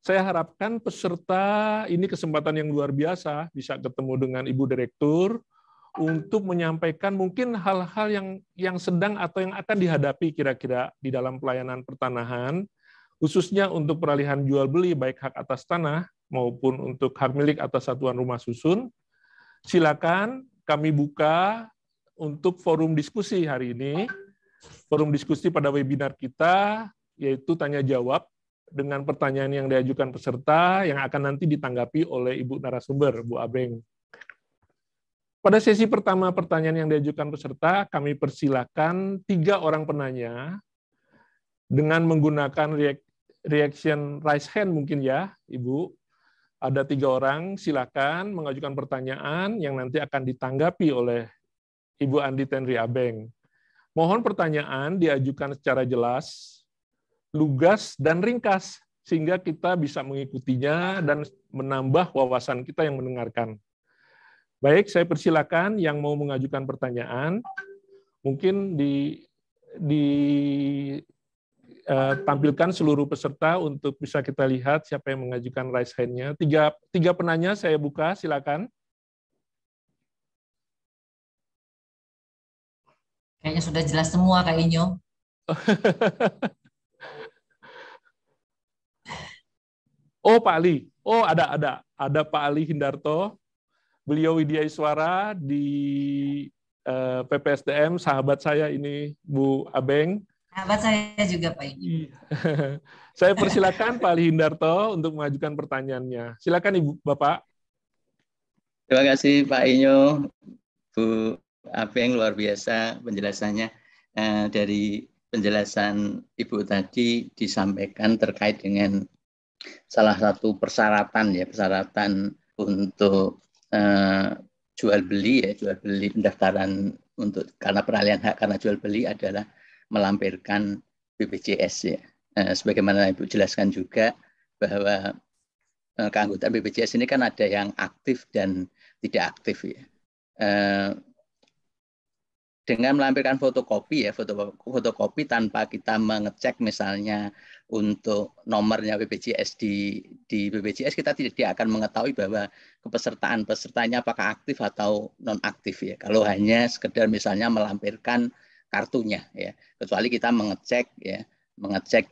Saya harapkan peserta ini kesempatan yang luar biasa, bisa ketemu dengan Ibu Direktur, untuk menyampaikan mungkin hal-hal yang sedang atau yang akan dihadapi kira-kira di dalam pelayanan pertanahan, khususnya untuk peralihan jual beli baik hak atas tanah maupun untuk hak milik atas satuan rumah susun. Silakan kami buka untuk forum diskusi hari ini. Forum diskusi pada webinar kita yaitu tanya jawab dengan pertanyaan yang diajukan peserta yang akan nanti ditanggapi oleh Ibu narasumber, Bu Abeng. Pada sesi pertama pertanyaan yang diajukan peserta, kami persilakan 3 orang penanya dengan menggunakan reaction raise hand mungkin ya, Ibu. Ada 3 orang, silakan mengajukan pertanyaan yang nanti akan ditanggapi oleh Ibu Andi Tenri Abeng. Mohon pertanyaan diajukan secara jelas, lugas, dan ringkas, sehingga kita bisa mengikutinya dan menambah wawasan kita yang mendengarkan. Baik, saya persilakan yang mau mengajukan pertanyaan, mungkin tampilkan seluruh peserta untuk bisa kita lihat siapa yang mengajukan raise hand-nya. Tiga penanya saya buka, silakan. Kayaknya sudah jelas semua Kak Inyo. Oh, Pak Ali. Oh, ada Pak Ali Hindarto. Beliau Widya Iswara di PPSDM, sahabat saya ini, Bu Abeng. Sahabat saya juga Pak Inyo. Saya persilakan Pak Ali Hindarto untuk mengajukan pertanyaannya. Silakan Ibu Bapak. Terima kasih Pak Inyo, Bu Abeng, luar biasa penjelasannya. Dari penjelasan Ibu tadi disampaikan terkait dengan salah satu persyaratan untuk jual beli pendaftaran untuk karena peralihan hak karena jual beli adalah melampirkan BPJS ya. Sebagaimana Ibu jelaskan juga bahwa keanggotaan BPJS ini kan ada yang aktif dan tidak aktif ya. Dengan melampirkan fotokopi fotokopi tanpa kita mengecek misalnya untuk nomornya BPJS di BPJS, kita tidak akan mengetahui bahwa pesertanya apakah aktif atau non aktif ya. Kalau hanya sekedar misalnya melampirkan kartunya ya, kecuali kita mengecek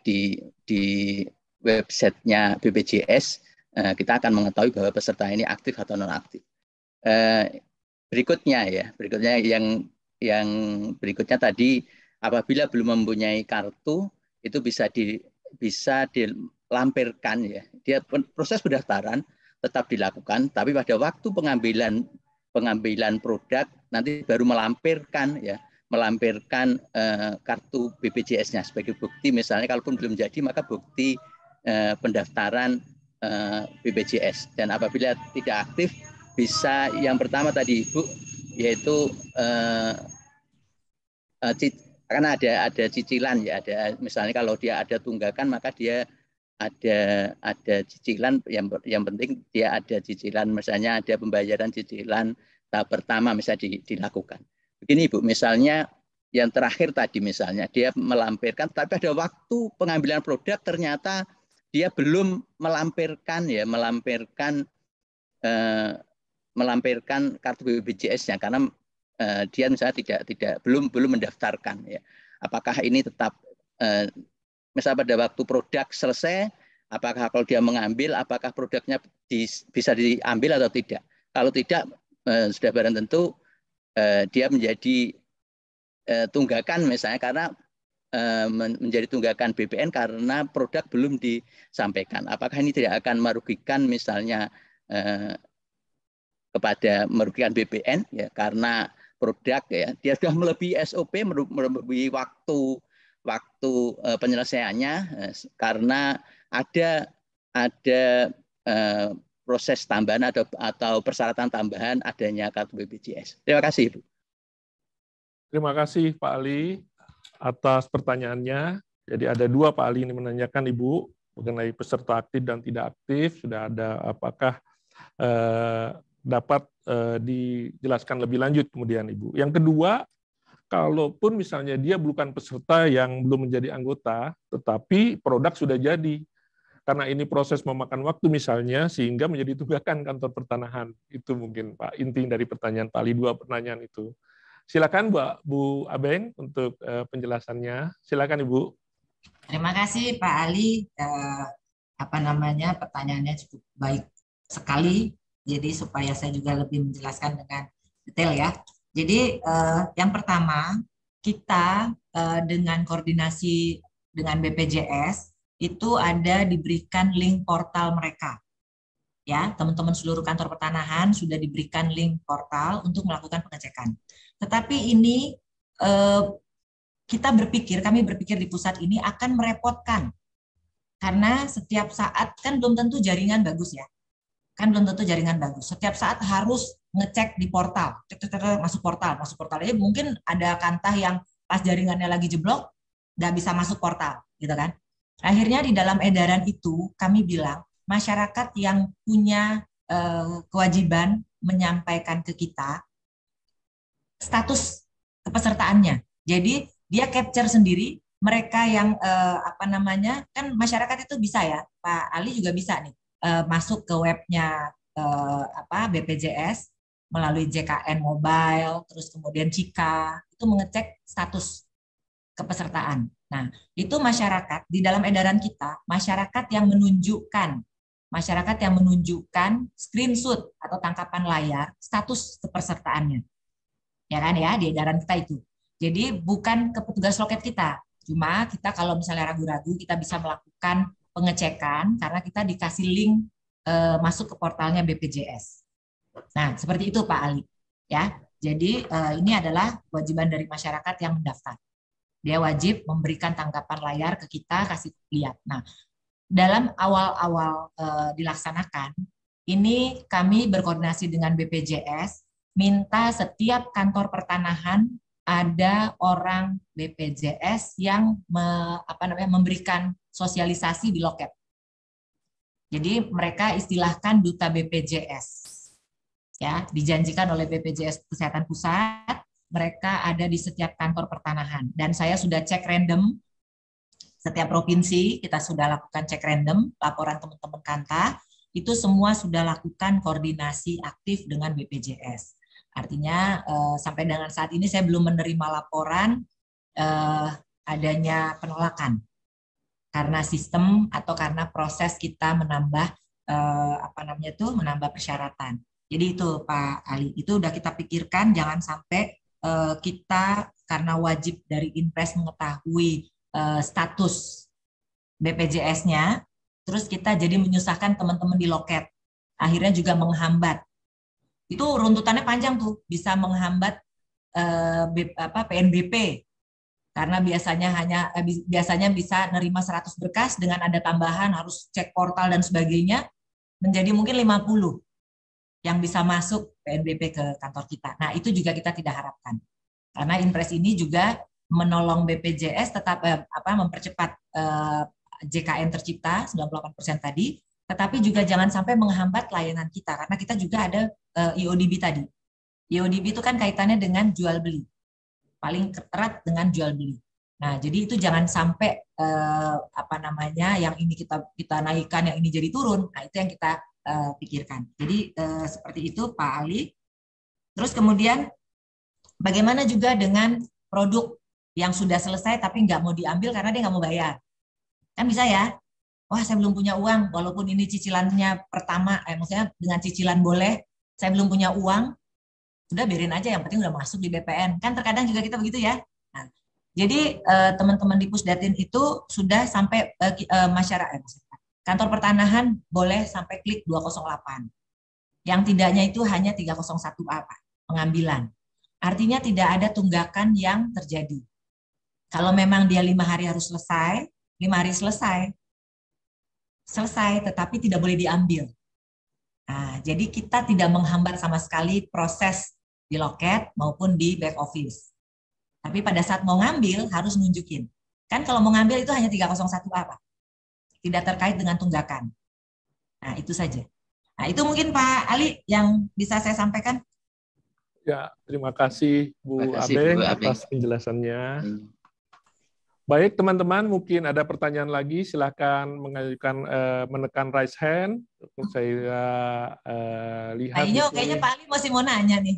di websitenya BPJS, kita akan mengetahui bahwa peserta ini aktif atau non aktif. Berikutnya yang berikutnya tadi, apabila belum mempunyai kartu itu bisa dilampirkan ya. Proses pendaftaran tetap dilakukan, tapi pada waktu pengambilan produk nanti baru melampirkan kartu BPJS-nya sebagai bukti, misalnya kalaupun belum jadi maka bukti pendaftaran BPJS. Dan apabila tidak aktif, bisa yang pertama tadi Ibu, yaitu karena ada cicilan ya, ada misalnya kalau dia ada tunggakan maka dia ada cicilan, yang penting dia ada cicilan, misalnya ada pembayaran cicilan tahap pertama misalnya dilakukan. Begini Ibu, misalnya yang terakhir tadi misalnya dia melampirkan tapi ada waktu pengambilan produk ternyata dia belum melampirkan kartu BPJS-nya karena dia misalnya belum mendaftarkan ya. Apakah ini tetap misalnya pada waktu produk selesai, apakah kalau dia mengambil, apakah produknya bisa diambil atau tidak? Kalau tidak, sudah barang tentu dia menjadi tunggakan misalnya karena menjadi tunggakan BPN karena produk belum disampaikan. Apakah ini tidak akan merugikan misalnya merugikan BPN ya karena produk ya dia sudah melebihi SOP, melebihi waktu penyelesaiannya karena ada proses tambahan atau persyaratan tambahan adanya kartu BPJS. Terima kasih, Ibu. Terima kasih Pak Ali atas pertanyaannya. Jadi ada dua Pak Ali ini menanyakan Ibu mengenai peserta aktif dan tidak aktif. Sudah ada apakah dapat dijelaskan lebih lanjut kemudian Ibu. Yang kedua, kalaupun misalnya dia bukan peserta yang belum menjadi anggota, tetapi produk sudah jadi. Karena ini proses memakan waktu misalnya, sehingga menjadi tunggakan kantor pertanahan. Itu mungkin Pak inti dari pertanyaan Pak Ali, dua pertanyaan itu. Silakan Bu Abeng untuk penjelasannya. Silakan Ibu. Terima kasih Pak Ali. Pertanyaannya cukup baik sekali. Jadi supaya saya juga lebih menjelaskan dengan detail ya. Jadi yang pertama kita dengan koordinasi dengan BPJS itu ada diberikan link portal mereka. Ya, teman-teman seluruh kantor pertanahan sudah diberikan link portal untuk melakukan pengecekan. Tetapi ini kami berpikir di pusat ini akan merepotkan. Karena setiap saat kan belum tentu jaringan bagus ya. Setiap saat harus ngecek di portal. Masuk portal. Jadi mungkin ada kantah yang pas jaringannya lagi jeblok, nggak bisa masuk portal, gitu kan. Akhirnya di dalam edaran itu kami bilang, masyarakat yang punya kewajiban menyampaikan ke kita status kepesertaannya. Jadi dia capture sendiri mereka yang kan masyarakat itu bisa ya, Pak Ali juga bisa nih masuk ke webnya BPJS melalui JKN Mobile, terus kemudian Cika itu mengecek status kepesertaan. Nah, itu masyarakat di dalam edaran kita, masyarakat yang menunjukkan screenshot atau tangkapan layar status kepesertaannya. Ya kan ya, di edaran kita itu. Jadi bukan ke petugas loket kita. Cuma kita kalau misalnya ragu-ragu kita bisa melakukan pengecekan karena kita dikasih link masuk ke portalnya BPJS. Nah, seperti itu Pak Ali. Ya. Jadi ini adalah kewajiban dari masyarakat yang mendaftar. Dia wajib memberikan tangkapan layar ke kita, kasih lihat. Nah, dalam awal-awal dilaksanakan, ini kami berkoordinasi dengan BPJS, minta setiap kantor pertanahan ada orang BPJS yang memberikan sosialisasi di loket. Jadi mereka istilahkan duta BPJS. Ya, dijanjikan oleh BPJS Kesehatan Pusat, mereka ada di setiap kantor pertanahan. Dan saya sudah cek random, setiap provinsi kita sudah lakukan cek random, laporan teman-teman Kanta, itu semua sudah lakukan koordinasi aktif dengan BPJS. Artinya sampai dengan saat ini saya belum menerima laporan adanya penolakan. Karena sistem atau karena proses kita menambah menambah persyaratan. Jadi itu Pak Ali, itu udah kita pikirkan jangan sampai kita karena wajib dari Inpres mengetahui status BPJS-nya, terus kita jadi menyusahkan teman-teman di loket, akhirnya juga menghambat. Itu runtutannya panjang tuh, bisa menghambat PNBP, karena biasanya bisa nerima 100 berkas, dengan ada tambahan harus cek portal dan sebagainya, menjadi mungkin 50 yang bisa masuk PNBP ke kantor kita. Nah, itu juga kita tidak harapkan. Karena Inpres ini juga menolong BPJS tetap mempercepat JKN tercipta 98% tadi, tetapi juga jangan sampai menghambat layanan kita, karena kita juga ada IODB tadi. IODB itu kan kaitannya dengan jual beli. Paling erat dengan jual beli. Nah, jadi itu jangan sampai yang ini kita naikkan, yang ini jadi turun. Nah, itu yang kita pikirkan. Jadi seperti itu Pak Ali. Terus kemudian Bagaimana juga dengan produk yang sudah selesai tapi nggak mau diambil karena dia nggak mau bayar? Kan bisa ya, wah saya belum punya uang, walaupun ini cicilannya pertama, maksudnya dengan cicilan boleh, saya belum punya uang, udah biarin aja, yang penting udah masuk di BPN. Kan terkadang juga kita begitu ya. Nah, jadi teman-teman di Pusdatin itu sudah sampai masyarakat, kantor pertanahan boleh sampai klik 208. Yang tidaknya itu hanya 301A, Pak, pengambilan. Artinya tidak ada tunggakan yang terjadi. Kalau memang dia 5 hari harus selesai, 5 hari selesai, tetapi tidak boleh diambil. Nah, jadi kita tidak menghambat sama sekali proses di loket maupun di back office. Tapi pada saat mau ngambil harus nunjukin. Kan kalau mau ngambil itu hanya 301A, Pak. Tidak terkait dengan tunggakan. Nah, itu saja. Nah, itu mungkin Pak Ali yang bisa saya sampaikan. Ya, terima kasih Bu Abeng atas penjelasannya. Baik, teman-teman, mungkin ada pertanyaan lagi, silakan mengajukan menekan raise hand. Saya lihat. Kayaknya Pak Ali masih mau nanya nih.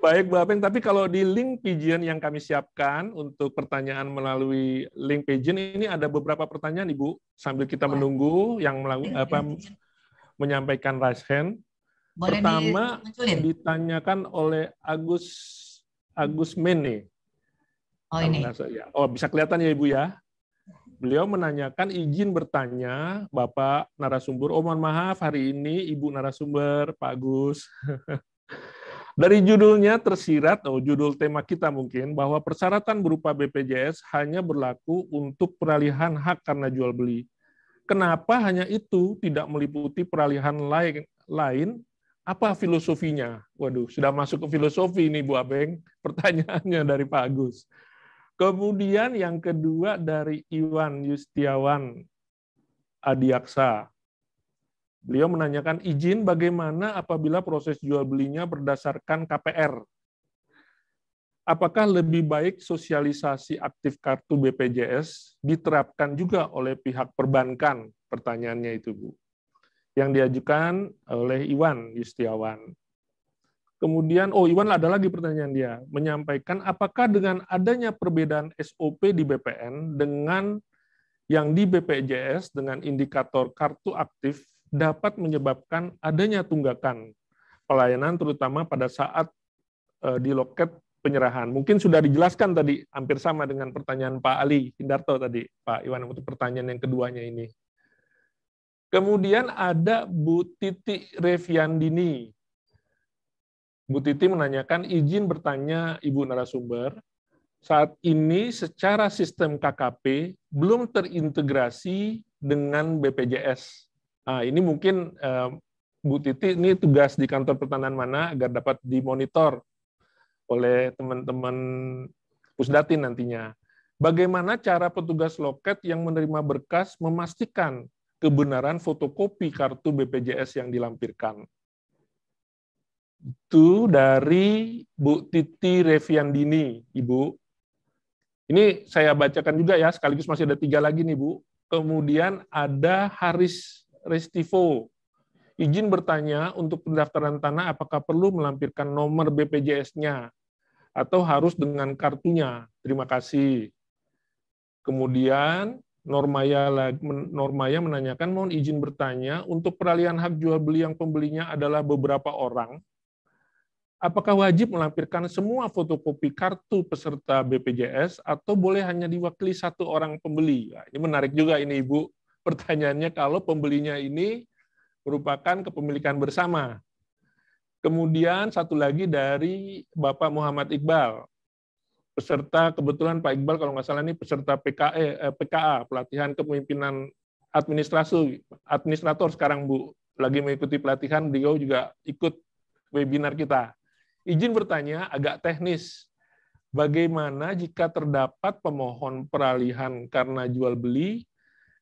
Baik, Bu Abeng, tapi kalau di link Pigeon yang kami siapkan untuk pertanyaan melalui link Pigeon ini ada beberapa pertanyaan, Ibu, sambil kita menunggu yang menyampaikan raise hand. Boleh pertama ditanyakan oleh Agus Mene. Oh ini. Oh, bisa kelihatan ya Ibu ya. Beliau menanyakan izin bertanya Bapak narasumber. Oh, mohon maaf hari ini Ibu narasumber Pak Agus. Dari judulnya tersirat, judul tema kita mungkin, bahwa persyaratan berupa BPJS hanya berlaku untuk peralihan hak karena jual beli. Kenapa hanya itu, tidak meliputi peralihan lain? Apa filosofinya? Waduh, sudah masuk ke filosofi ini Bu Abeng, pertanyaannya dari Pak Agus. Kemudian yang kedua dari Iwan Yustiawan Adiaksa. Beliau menanyakan izin bagaimana apabila proses jual belinya berdasarkan KPR. Apakah lebih baik sosialisasi aktif kartu BPJS diterapkan juga oleh pihak perbankan? Pertanyaannya itu, Bu. Yang diajukan oleh Iwan Yustiawan. Kemudian, Iwan ada lagi pertanyaan dia, menyampaikan apakah dengan adanya perbedaan SOP di BPN dengan yang di BPJS dengan indikator kartu aktif dapat menyebabkan adanya tunggakan pelayanan terutama pada saat di loket penyerahan. Mungkin sudah dijelaskan tadi, hampir sama dengan pertanyaan Pak Ali Hindarto tadi, Pak Iwan, untuk pertanyaan yang keduanya ini. Kemudian ada Bu Titi Reviandini. Bu Titi menanyakan izin bertanya Ibu narasumber, saat ini secara sistem KKP belum terintegrasi dengan BPJS. Nah, ini mungkin Bu Titi, ini tugas di kantor pertanahan mana agar dapat dimonitor oleh teman-teman Pusdatin nantinya. Bagaimana cara petugas loket yang menerima berkas memastikan kebenaran fotokopi kartu BPJS yang dilampirkan? Itu dari Bu Titi Reviandini, Ibu. Ini saya bacakan juga ya, sekaligus masih ada 3 lagi nih, Bu. Kemudian ada Haris Restivo. Izin bertanya untuk pendaftaran tanah apakah perlu melampirkan nomor BPJS-nya atau harus dengan kartunya? Terima kasih. Kemudian Normaya menanyakan, mohon izin bertanya, untuk peralihan hak jual beli yang pembelinya adalah beberapa orang, apakah wajib melampirkan semua fotokopi kartu peserta BPJS atau boleh hanya diwakili 1 orang pembeli? Nah, ini menarik juga ini Ibu, pertanyaannya kalau pembelinya ini merupakan kepemilikan bersama. Kemudian satu lagi dari Bapak Muhammad Iqbal. Peserta, kebetulan Pak Iqbal kalau nggak salah ini peserta PKA, pelatihan kepemimpinan administrator sekarang Bu, lagi mengikuti pelatihan, beliau juga ikut webinar kita. Izin bertanya agak teknis, bagaimana jika terdapat pemohon peralihan karena jual beli,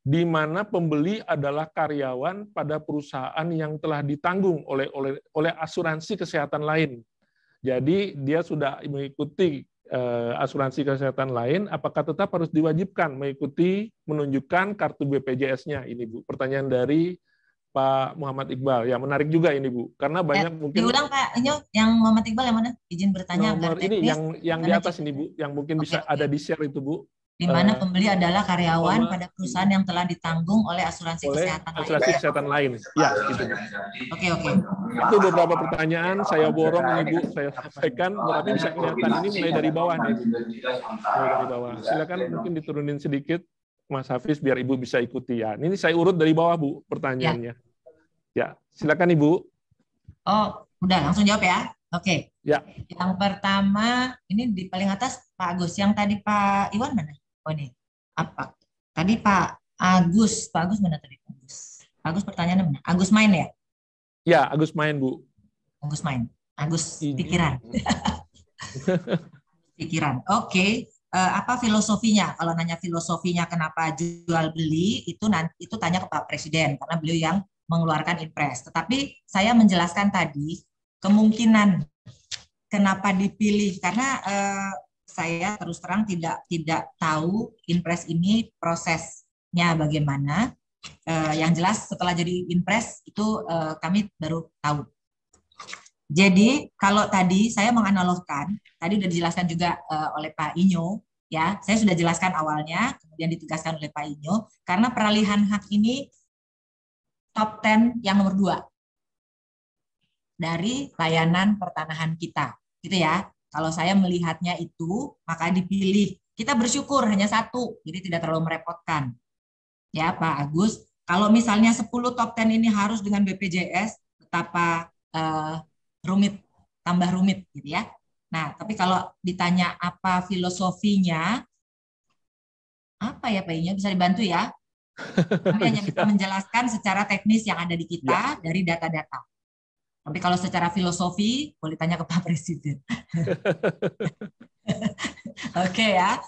di mana pembeli adalah karyawan pada perusahaan yang telah ditanggung oleh asuransi kesehatan lain. Jadi dia sudah mengikuti asuransi kesehatan lain, apakah tetap harus diwajibkan mengikuti menunjukkan kartu BPJS-nya? Ini Bu, pertanyaan dari Pak Muhammad Iqbal. Ya, menarik juga ini, Bu. Karena banyak mungkin diulang Pak Inyo, yang Muhammad Iqbal yang mana? Izin bertanya nomor agar ini teknis. yang di atas ini, Bu, yang mungkin bisa ada di share itu, Bu. Di mana pembeli adalah karyawan pada perusahaan yang telah ditanggung oleh asuransi kesehatan asuransi kesehatan lain. Ya, itu. Oke. Itu beberapa pertanyaan saya borong ini, Bu, saya sampaikan, tapi bisa kelihatan ini mulai dari bawah nih. Mulai dari bawah. Silakan mungkin diturunin sedikit Mas Hafiz biar Ibu bisa ikuti ya. Ini saya urut dari bawah, Bu, pertanyaannya. Ya, silakan Ibu. Oh, udah langsung jawab ya. Oke. Ya. Yang pertama ini di paling atas Pak Agus. Yang tadi Pak Iwan mana? Oh ini apa? Tadi Pak Agus. Pak Agus mana tadi? Pak Agus pertanyaannya mana? Agus main ya? Ya, Agus main, Bu. Agus main. Agus pikiran. Pikiran. Oke. Apa filosofinya? Kalau nanya filosofinya kenapa jual beli itu nanti itu tanya ke Pak Presiden karena beliau yang mengeluarkan impres. Tetapi saya menjelaskan tadi kemungkinan kenapa dipilih karena saya terus terang tidak tahu impres ini prosesnya bagaimana. Yang jelas setelah jadi impres itu kami baru tahu. Jadi kalau tadi saya menganalogkan, tadi sudah dijelaskan juga oleh Pak Inyo, ya saya sudah jelaskan awalnya, kemudian ditegaskan oleh Pak Inyo, karena peralihan hak ini top 10 yang nomor 2 dari layanan pertanahan kita, gitu ya. Kalau saya melihatnya itu, maka dipilih. Kita bersyukur hanya 1, jadi tidak terlalu merepotkan. Ya Pak Agus, kalau misalnya 10 top 10 ini harus dengan BPJS, betapa rumit, tambah rumit gitu ya. Nah, tapi kalau ditanya apa filosofinya, apa ya Pak Inya, bisa dibantu ya? Kami hanya bisa menjelaskan secara teknis yang ada di kita dari data-data. Tapi kalau secara filosofi, boleh tanya ke Pak Presiden. Oke ya,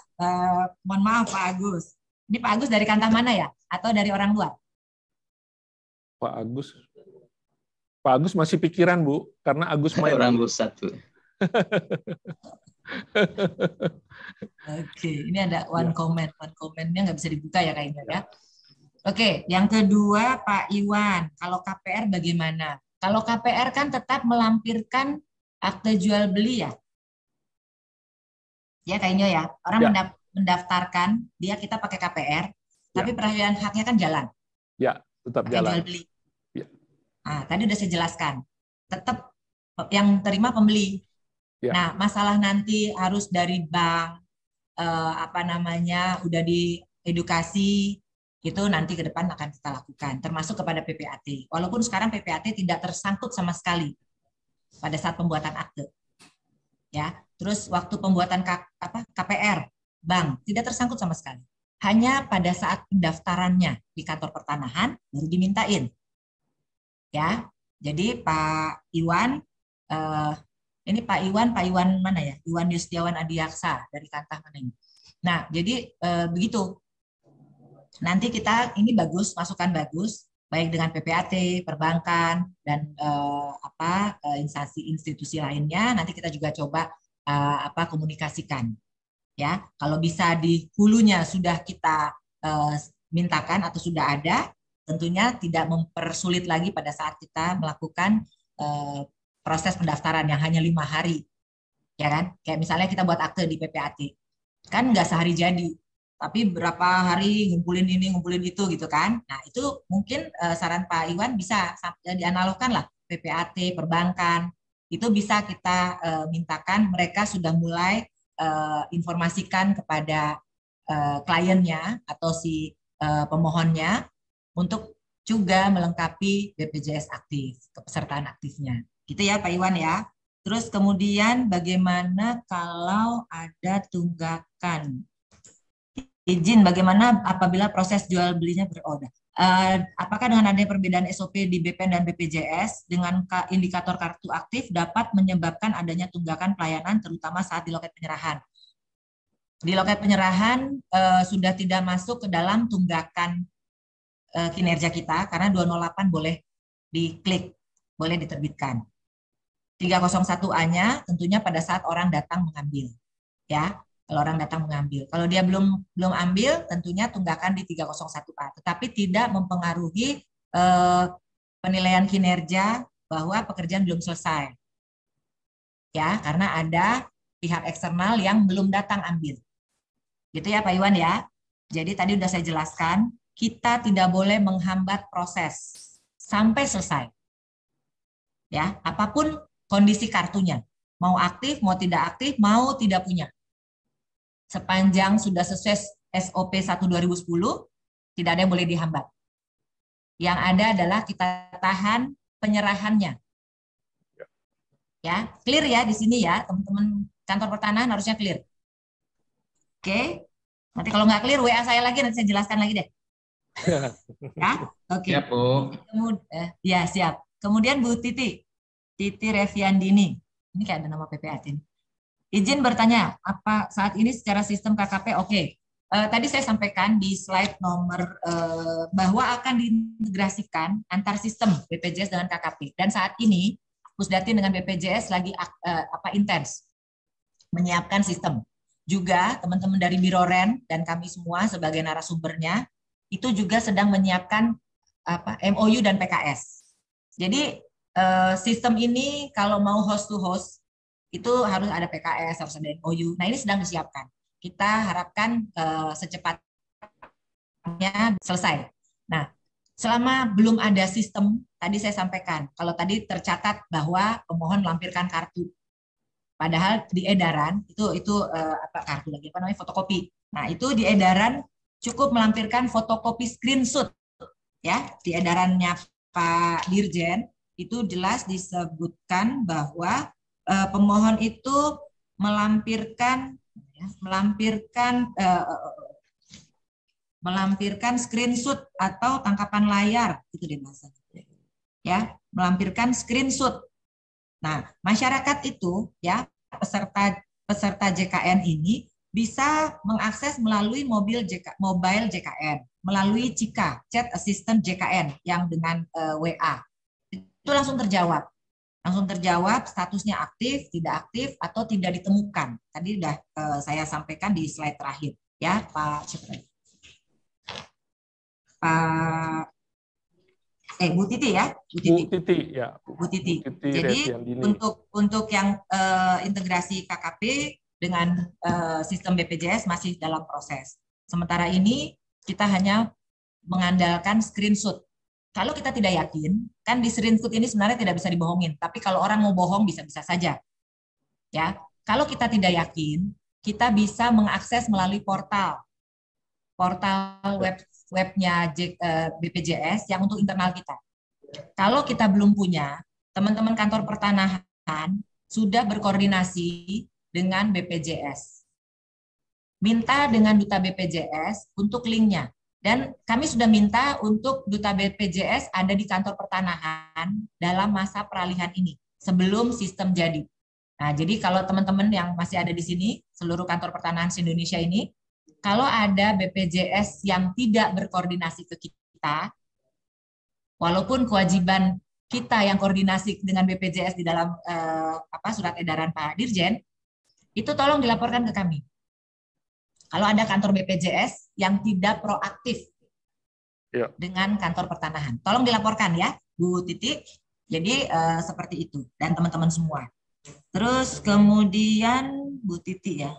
mohon maaf Pak Agus. Ini Pak Agus dari kantah mana ya? Atau dari orang luar? Pak Agus masih pikiran, Bu, karena Agus main orang pusat, Bu. Oke, ini ada one comment. One comment-nya nggak bisa dibuka ya kayaknya ya. Oke, yang kedua Pak Iwan, kalau KPR bagaimana? Kalau KPR kan tetap melampirkan akte jual beli ya? Ya kayaknya ya, orang mendaftarkan, kita pakai KPR, tapi peralihan haknya kan jalan. Ya, tetap pakai jalan. Jual beli. Nah, tadi udah saya jelaskan. Tetap yang terima pembeli. Ya. Nah, masalah nanti harus dari bank, udah diedukasi, itu nanti ke depan akan kita lakukan, termasuk kepada PPAT. Walaupun sekarang PPAT tidak tersangkut sama sekali pada saat pembuatan akte. Ya, terus waktu pembuatan KPR, bank tidak tersangkut sama sekali. Hanya pada saat pendaftarannya di kantor pertanahan baru dimintain. Ya, jadi Pak Iwan, ini Pak Iwan mana ya? Iwan Yustiawan Adiaksa dari kantah mana ini? Nah, jadi begitu. Nanti kita ini bagus, masukan bagus, baik dengan PPAT, perbankan dan instansi institusi lainnya. Nanti kita juga coba komunikasikan. Ya, kalau bisa di hulunya sudah kita mintakan atau sudah ada. Tentunya tidak mempersulit lagi pada saat kita melakukan proses pendaftaran yang hanya 5 hari, ya kan? Kayak misalnya kita buat akte di PPAT, kan nggak sehari jadi, tapi berapa hari ngumpulin ini, ngumpulin itu, gitu kan? Nah itu mungkin saran Pak Iwan bisa dianalogkan lah, PPAT, perbankan, itu bisa kita mintakan mereka sudah mulai informasikan kepada kliennya atau si pemohonnya, untuk juga melengkapi BPJS aktif, kepesertaan aktifnya. Gitu ya Pak Iwan ya. Terus kemudian bagaimana kalau ada tunggakan? Izin bagaimana apabila proses jual belinya beroda? Apakah dengan adanya perbedaan SOP di BPN dan BPJS dengan indikator kartu aktif dapat menyebabkan adanya tunggakan pelayanan terutama saat di loket penyerahan? Di loket penyerahan sudah tidak masuk ke dalam tunggakan kinerja kita karena 208 boleh diklik, boleh diterbitkan. 301A-nya tentunya pada saat orang datang mengambil. Ya, kalau orang datang mengambil. Kalau dia belum ambil, tentunya tunggakan di 301A, tetapi tidak mempengaruhi penilaian kinerja bahwa pekerjaan belum selesai. Ya, karena ada pihak eksternal yang belum datang ambil. Gitu ya Pak Iwan ya. Jadi tadi udah saya jelaskan, kita tidak boleh menghambat proses sampai selesai. Ya, apapun kondisi kartunya. Mau aktif, mau tidak aktif, mau tidak punya. Sepanjang sudah sesuai SOP 1 2010, tidak ada yang boleh dihambat. Yang ada adalah kita tahan penyerahannya. Ya, clear ya di sini ya, teman-teman kantor pertanahan harusnya clear. Oke. Nanti kalau nggak clear, WA saya lagi, nanti saya jelaskan lagi deh. Ya, oke. Siap, Bu. Ya, siap. Kemudian Bu Titi Reviandini. Ini kayak ada nama PPAT ini. Izin bertanya, apa saat ini secara sistem KKP oke? Tadi saya sampaikan di slide nomor bahwa akan diintegrasikan antar sistem BPJS dengan KKP. Dan saat ini Pusdatin dengan BPJS lagi intens menyiapkan sistem. Juga teman-teman dari Biro Ren dan kami semua sebagai narasumbernya itu juga sedang menyiapkan MOU dan PKS. Jadi sistem ini kalau mau host to host itu harus ada PKS, harus ada MOU. Nah, ini sedang disiapkan. Kita harapkan secepatnya selesai. Nah, selama belum ada sistem, tadi saya sampaikan, kalau tadi tercatat bahwa pemohon melampirkan kartu. Padahal di edaran kartu lagi apa namanya fotokopi. Nah, itu di edaran cukup melampirkan fotokopi screenshot ya. Di edarannya Pak Dirjen itu jelas disebutkan bahwa pemohon itu melampirkan screenshot atau tangkapan layar itu deh bahasanya. Ya, melampirkan screenshot. Nah, masyarakat itu ya peserta JKN ini bisa mengakses melalui mobile JKN, melalui Cika, Chat Assistant JKN yang dengan WA. Itu langsung terjawab. Statusnya aktif, tidak aktif, atau tidak ditemukan. Tadi sudah saya sampaikan di slide terakhir. Ya, Bu Titi ya, Bu Titi. Jadi untuk yang integrasi KKP dengan sistem BPJS masih dalam proses. Sementara ini kita hanya mengandalkan screenshot. Kalau kita tidak yakin, kan di screenshot ini sebenarnya tidak bisa dibohongin. Tapi kalau orang mau bohong bisa-bisa saja. Ya, kalau kita tidak yakin, kita bisa mengakses melalui portal webnya BPJS yang untuk internal kita. Kalau kita belum punya, teman-teman kantor pertanahan sudah berkoordinasi dengan BPJS. Minta dengan duta BPJS untuk linknya. Dan kami sudah minta untuk duta BPJS ada di kantor pertanahan dalam masa peralihan ini, sebelum sistem jadi. Nah, jadi kalau teman-teman yang masih ada di sini, seluruh kantor pertanahan se-Indonesia ini, kalau ada BPJS yang tidak berkoordinasi ke kita, walaupun kewajiban kita yang koordinasi dengan BPJS di dalam surat edaran Pak Dirjen, itu tolong dilaporkan ke kami. Kalau ada kantor BPJS yang tidak proaktif dengan kantor pertanahan, tolong dilaporkan ya, Bu Titi. Jadi seperti itu dan teman-teman semua. Terus kemudian Bu Titi ya.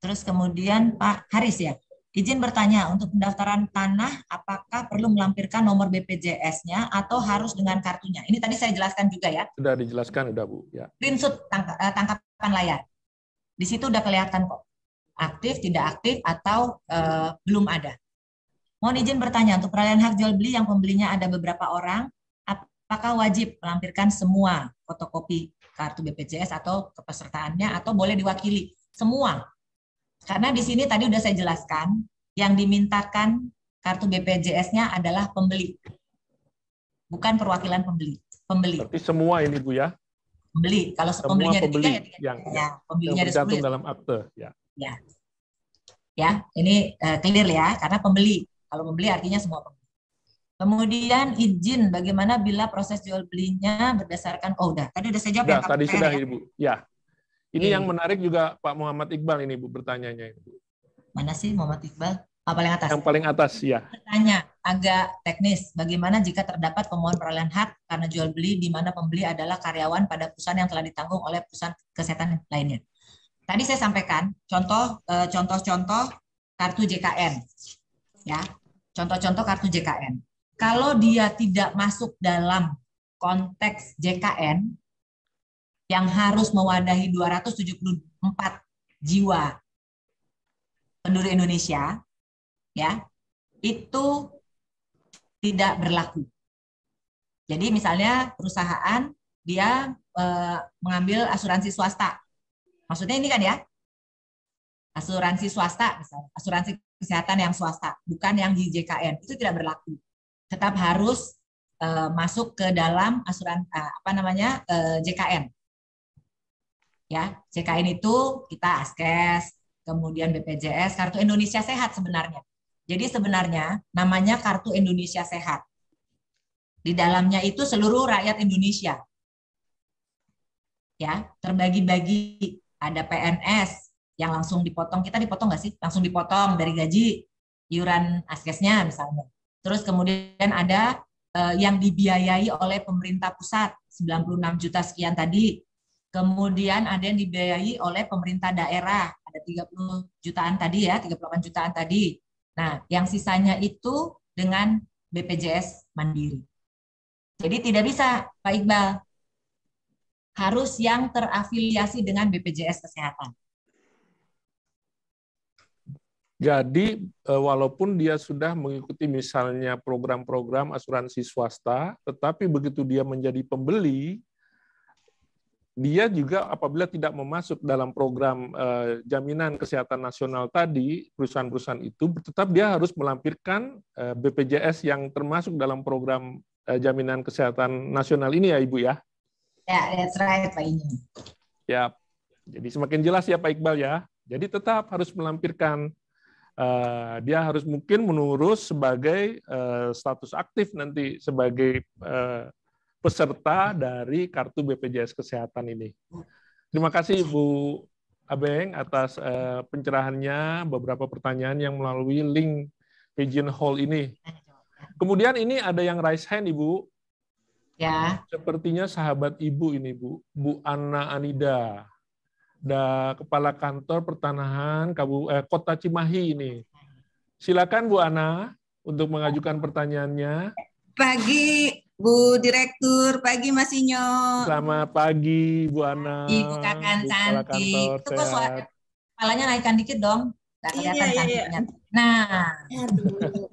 Terus kemudian Pak Haris ya. Izin bertanya, untuk pendaftaran tanah, apakah perlu melampirkan nomor BPJS-nya atau harus dengan kartunya? Ini tadi saya jelaskan juga ya. Sudah dijelaskan, udah Bu. Ya. Screenshot tangkapan layar. Di situ udah kelihatan kok. Aktif, tidak aktif, atau belum ada. Mohon izin bertanya, untuk peralihan hak jual beli yang pembelinya ada beberapa orang, apakah wajib melampirkan semua fotokopi kartu BPJS atau kepesertaannya, atau boleh diwakili? Semua. Karena di sini tadi udah saya jelaskan, yang dimintakan kartu BPJS-nya adalah pembeli. Bukan perwakilan pembeli. Berarti semua ini Bu ya? Pembeli. Kalau pembelinya ada 3 ya, pembelinya ada 10 dalam akte. Ya, ini clear ya, karena pembeli. Kalau pembeli artinya semua pembeli. Kemudian izin, bagaimana bila proses jual belinya berdasarkan, tadi udah saya jawab. Tadi sudah Ibu. Ya. Ini yang menarik juga Pak Muhammad Iqbal ini Bu bertanyanya. Mana sih Muhammad Iqbal? Paling atas. Yang paling atas ya. Bertanya agak teknis. Bagaimana jika terdapat pemohon peralihan hak karena jual beli di mana pembeli adalah karyawan pada perusahaan yang telah ditanggung oleh perusahaan kesehatan lainnya. Tadi saya sampaikan contoh-contoh kartu JKN, ya, contoh-contoh kartu JKN. Kalau dia tidak masuk dalam konteks JKN yang harus mewadahi 274 jiwa penduduk Indonesia, ya, itu tidak berlaku. Jadi misalnya perusahaan dia mengambil asuransi swasta, maksudnya ini kan ya, asuransi swasta, misalnya asuransi kesehatan yang swasta, bukan yang di JKN, itu tidak berlaku. Tetap harus masuk ke dalam asuransi JKN. Ya, JKN itu kita Askes, kemudian BPJS, Kartu Indonesia Sehat sebenarnya. Jadi sebenarnya namanya Kartu Indonesia Sehat. Di dalamnya itu seluruh rakyat Indonesia. Ya, terbagi-bagi. Ada PNS yang langsung dipotong. Kita dipotong nggak sih? Langsung dipotong dari gaji, iuran Askesnya misalnya. Terus kemudian ada yang dibiayai oleh pemerintah pusat, 96 juta sekian tadi. Kemudian ada yang dibiayai oleh pemerintah daerah, ada 30 jutaan tadi ya, 38 jutaan tadi. Nah, yang sisanya itu dengan BPJS Mandiri. Jadi tidak bisa, Pak Iqbal. Harus yang terafiliasi dengan BPJS Kesehatan. Jadi walaupun dia sudah mengikuti misalnya program-program asuransi swasta, tetapi begitu dia menjadi pembeli, dia juga apabila tidak memasuk dalam program jaminan kesehatan nasional tadi, perusahaan-perusahaan itu tetap dia harus melampirkan BPJS yang termasuk dalam program jaminan kesehatan nasional ini ya Ibu ya? Ya, that's right Pak Inyo. Ya, jadi semakin jelas ya Pak Iqbal ya. Jadi tetap harus melampirkan, dia harus mungkin mengurus sebagai status aktif nanti sebagai peserta dari kartu BPJS Kesehatan ini. Terima kasih Bu Abeng atas pencerahannya, beberapa pertanyaan yang melalui link Pigeonhole ini. Kemudian ini ada yang raise hand Ibu. Ya. Sepertinya sahabat Ibu ini Bu Anna Anida, Kepala Kantor Pertanahan Kota Cimahi ini. Silakan Bu Anna untuk mengajukan pertanyaannya. Pagi Bu Direktur, pagi Mas Inyo. Selamat pagi Bu Ana. Ibu Kakan cantik. Itu kok kepalanya naikkan dikit dong. Nggak kelihatan cantiknya. Nah. Aduh.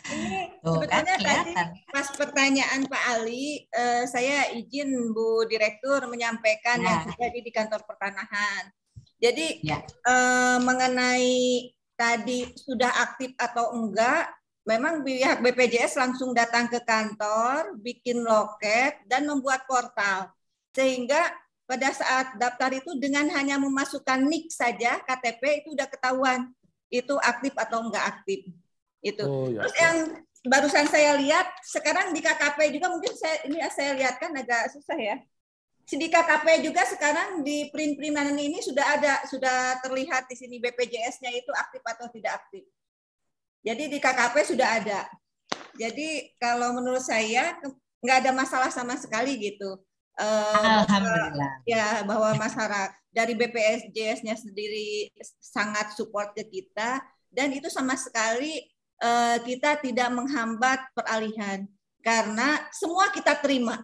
Ini sebetulnya tadi pas pertanyaan Pak Ali, saya izin Bu Direktur menyampaikan yang terjadi di kantor pertanahan. Jadi mengenai tadi sudah aktif atau enggak, memang pihak BPJS langsung datang ke kantor, bikin loket, dan membuat portal. Sehingga pada saat daftar itu dengan hanya memasukkan NIK saja, KTP itu udah ketahuan itu aktif atau enggak aktif. Itu. Oh, ya. Terus yang barusan saya lihat, sekarang di KKP juga mungkin saya lihat kan agak susah ya. Di KKP juga sekarang di print-printan ini sudah terlihat di sini BPJS-nya itu aktif atau tidak aktif. Jadi di KKP sudah ada. Jadi kalau menurut saya nggak ada masalah sama sekali gitu. Alhamdulillah. Ya bahwa masyarakat dari BPJS-nya sendiri sangat support ke kita dan itu sama sekali kita tidak menghambat peralihan karena semua kita terima.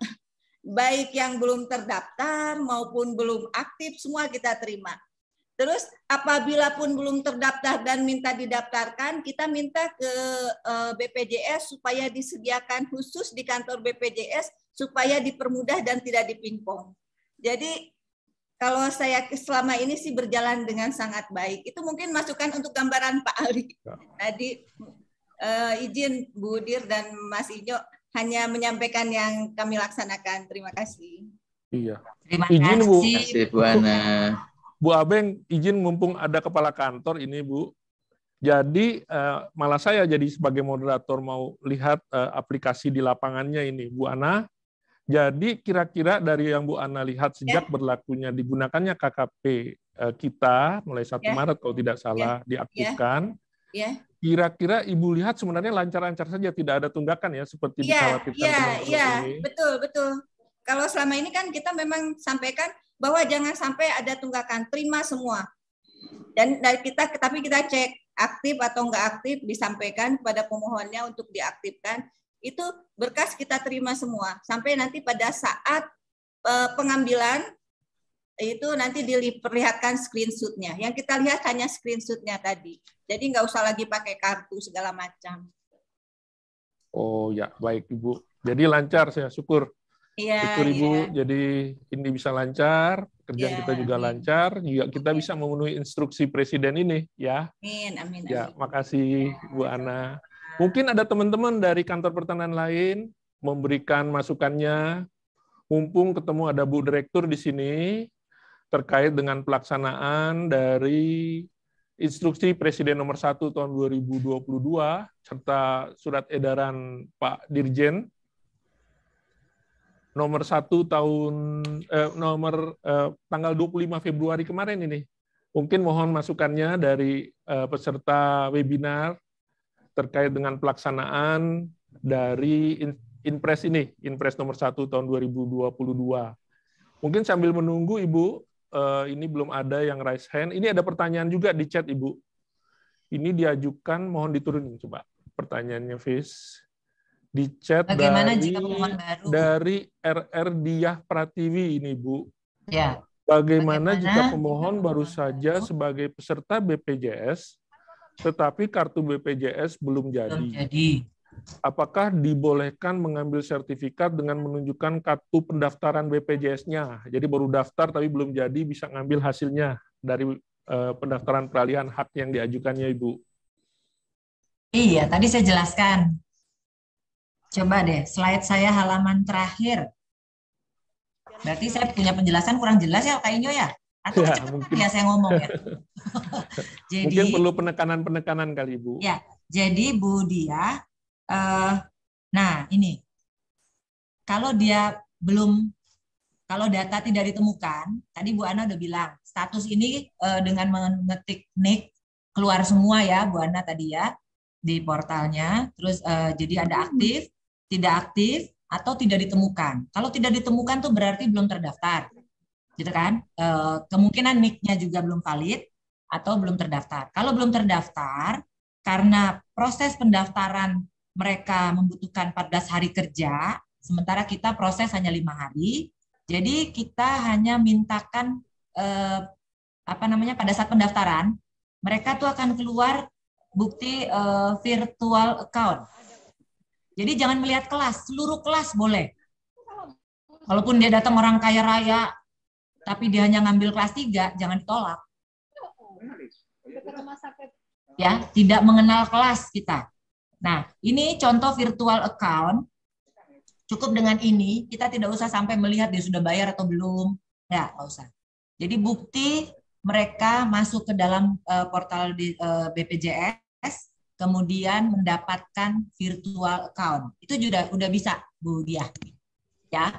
Baik yang belum terdaftar maupun belum aktif semua kita terima. Terus apabila pun belum terdaftar dan minta didaftarkan, kita minta ke BPJS supaya disediakan khusus di kantor BPJS supaya dipermudah dan tidak dipingpong. Jadi kalau saya selama ini sih berjalan dengan sangat baik. Itu mungkin masukan untuk gambaran Pak Ali. Tadi izin Bu Dir dan Mas Inyo hanya menyampaikan yang kami laksanakan. Terima kasih. Iya. Terima kasih Bu Ana. Bu Abeng, izin mumpung ada kepala kantor ini Bu. Jadi malah saya jadi sebagai moderator mau lihat aplikasi di lapangannya ini Bu Ana. Jadi kira-kira dari yang Bu Ana lihat sejak berlakunya digunakannya KKP kita mulai 1 Maret kalau tidak salah diaktifkan. Ya. Kira-kira Ibu lihat sebenarnya lancar-lancar saja, tidak ada tunggakan ya seperti dikhawatirkan teman-teman ini. Betul. Kalau selama ini kan kita memang sampaikan bahwa jangan sampai ada tunggakan, terima semua. Dan tapi kita cek aktif atau enggak aktif, disampaikan kepada pemohonnya untuk diaktifkan. Itu berkas kita terima semua sampai nanti pada saat pengambilan itu nanti diperlihatkan screenshotnya. Yang kita lihat hanya screenshotnya tadi. Jadi nggak usah lagi pakai kartu segala macam. Oh ya, baik Ibu. Jadi lancar, saya syukur. Iya. Syukur Ibu. Jadi ini bisa lancar, kerjaan kita juga lancar, juga kita bisa memenuhi instruksi Presiden ini, ya. Amin. Ya, makasih Bu Ana. Mungkin ada teman-teman dari kantor pertanahan lain memberikan masukannya. Mumpung ketemu ada Bu Direktur di sini terkait dengan pelaksanaan dari Instruksi Presiden nomor 1 tahun 2022 serta surat edaran Pak Dirjen nomor 1 tahun tanggal 25 Februari kemarin ini. Mungkin mohon masukannya dari peserta webinar terkait dengan pelaksanaan dari Inpres ini, Inpres nomor 1 tahun 2022. Mungkin sambil menunggu Ibu, ini belum ada yang raise hand. Ini ada pertanyaan juga di chat, Ibu. Ini diajukan, mohon diturunin coba pertanyaannya, Fis. Di chat dari RR Diah Pratiwi ini, Bu. Ya. Bagaimana jika pemohon baru saja sebagai peserta BPJS, tetapi kartu BPJS belum jadi? Apakah dibolehkan mengambil sertifikat dengan menunjukkan kartu pendaftaran BPJS-nya? Jadi baru daftar tapi belum jadi, bisa ngambil hasilnya dari pendaftaran peralihan hak yang diajukannya, Ibu. Iya, tadi saya jelaskan. Coba deh, slide saya halaman terakhir. Berarti saya punya penjelasan kurang jelas ya, Kak Inyo ya? Atau Ya, kecepatan ya saya ngomong ya? Jadi, mungkin perlu penekanan-penekanan kali, Bu. Ya, jadi Bu Dia, nah ini, kalau data tidak ditemukan, tadi Bu Ana udah bilang, status ini dengan mengetik NIK, keluar semua ya Bu Ana tadi ya, di portalnya, terus jadi ada aktif, tidak aktif, atau tidak ditemukan. Kalau tidak ditemukan tuh berarti belum terdaftar, gitu kan? Kemungkinan NIK-nya juga belum valid, atau belum terdaftar. Kalau belum terdaftar, karena proses pendaftaran mereka membutuhkan 14 hari kerja, sementara kita proses hanya 5 hari. Jadi kita hanya mintakan pada saat pendaftaran, mereka tuh akan keluar bukti virtual account. Jadi jangan melihat kelas, seluruh kelas boleh. Walaupun dia datang orang kaya raya, tapi dia hanya ngambil kelas 3, jangan ditolak. Ya, tidak mengenal kelas kita. Nah, ini contoh virtual account. Cukup dengan ini, kita tidak usah sampai melihat dia sudah bayar atau belum. Ya, nggak usah. Jadi bukti mereka masuk ke dalam portal BPJS, kemudian mendapatkan virtual account. Itu juga udah bisa, Bu Dia. Ya.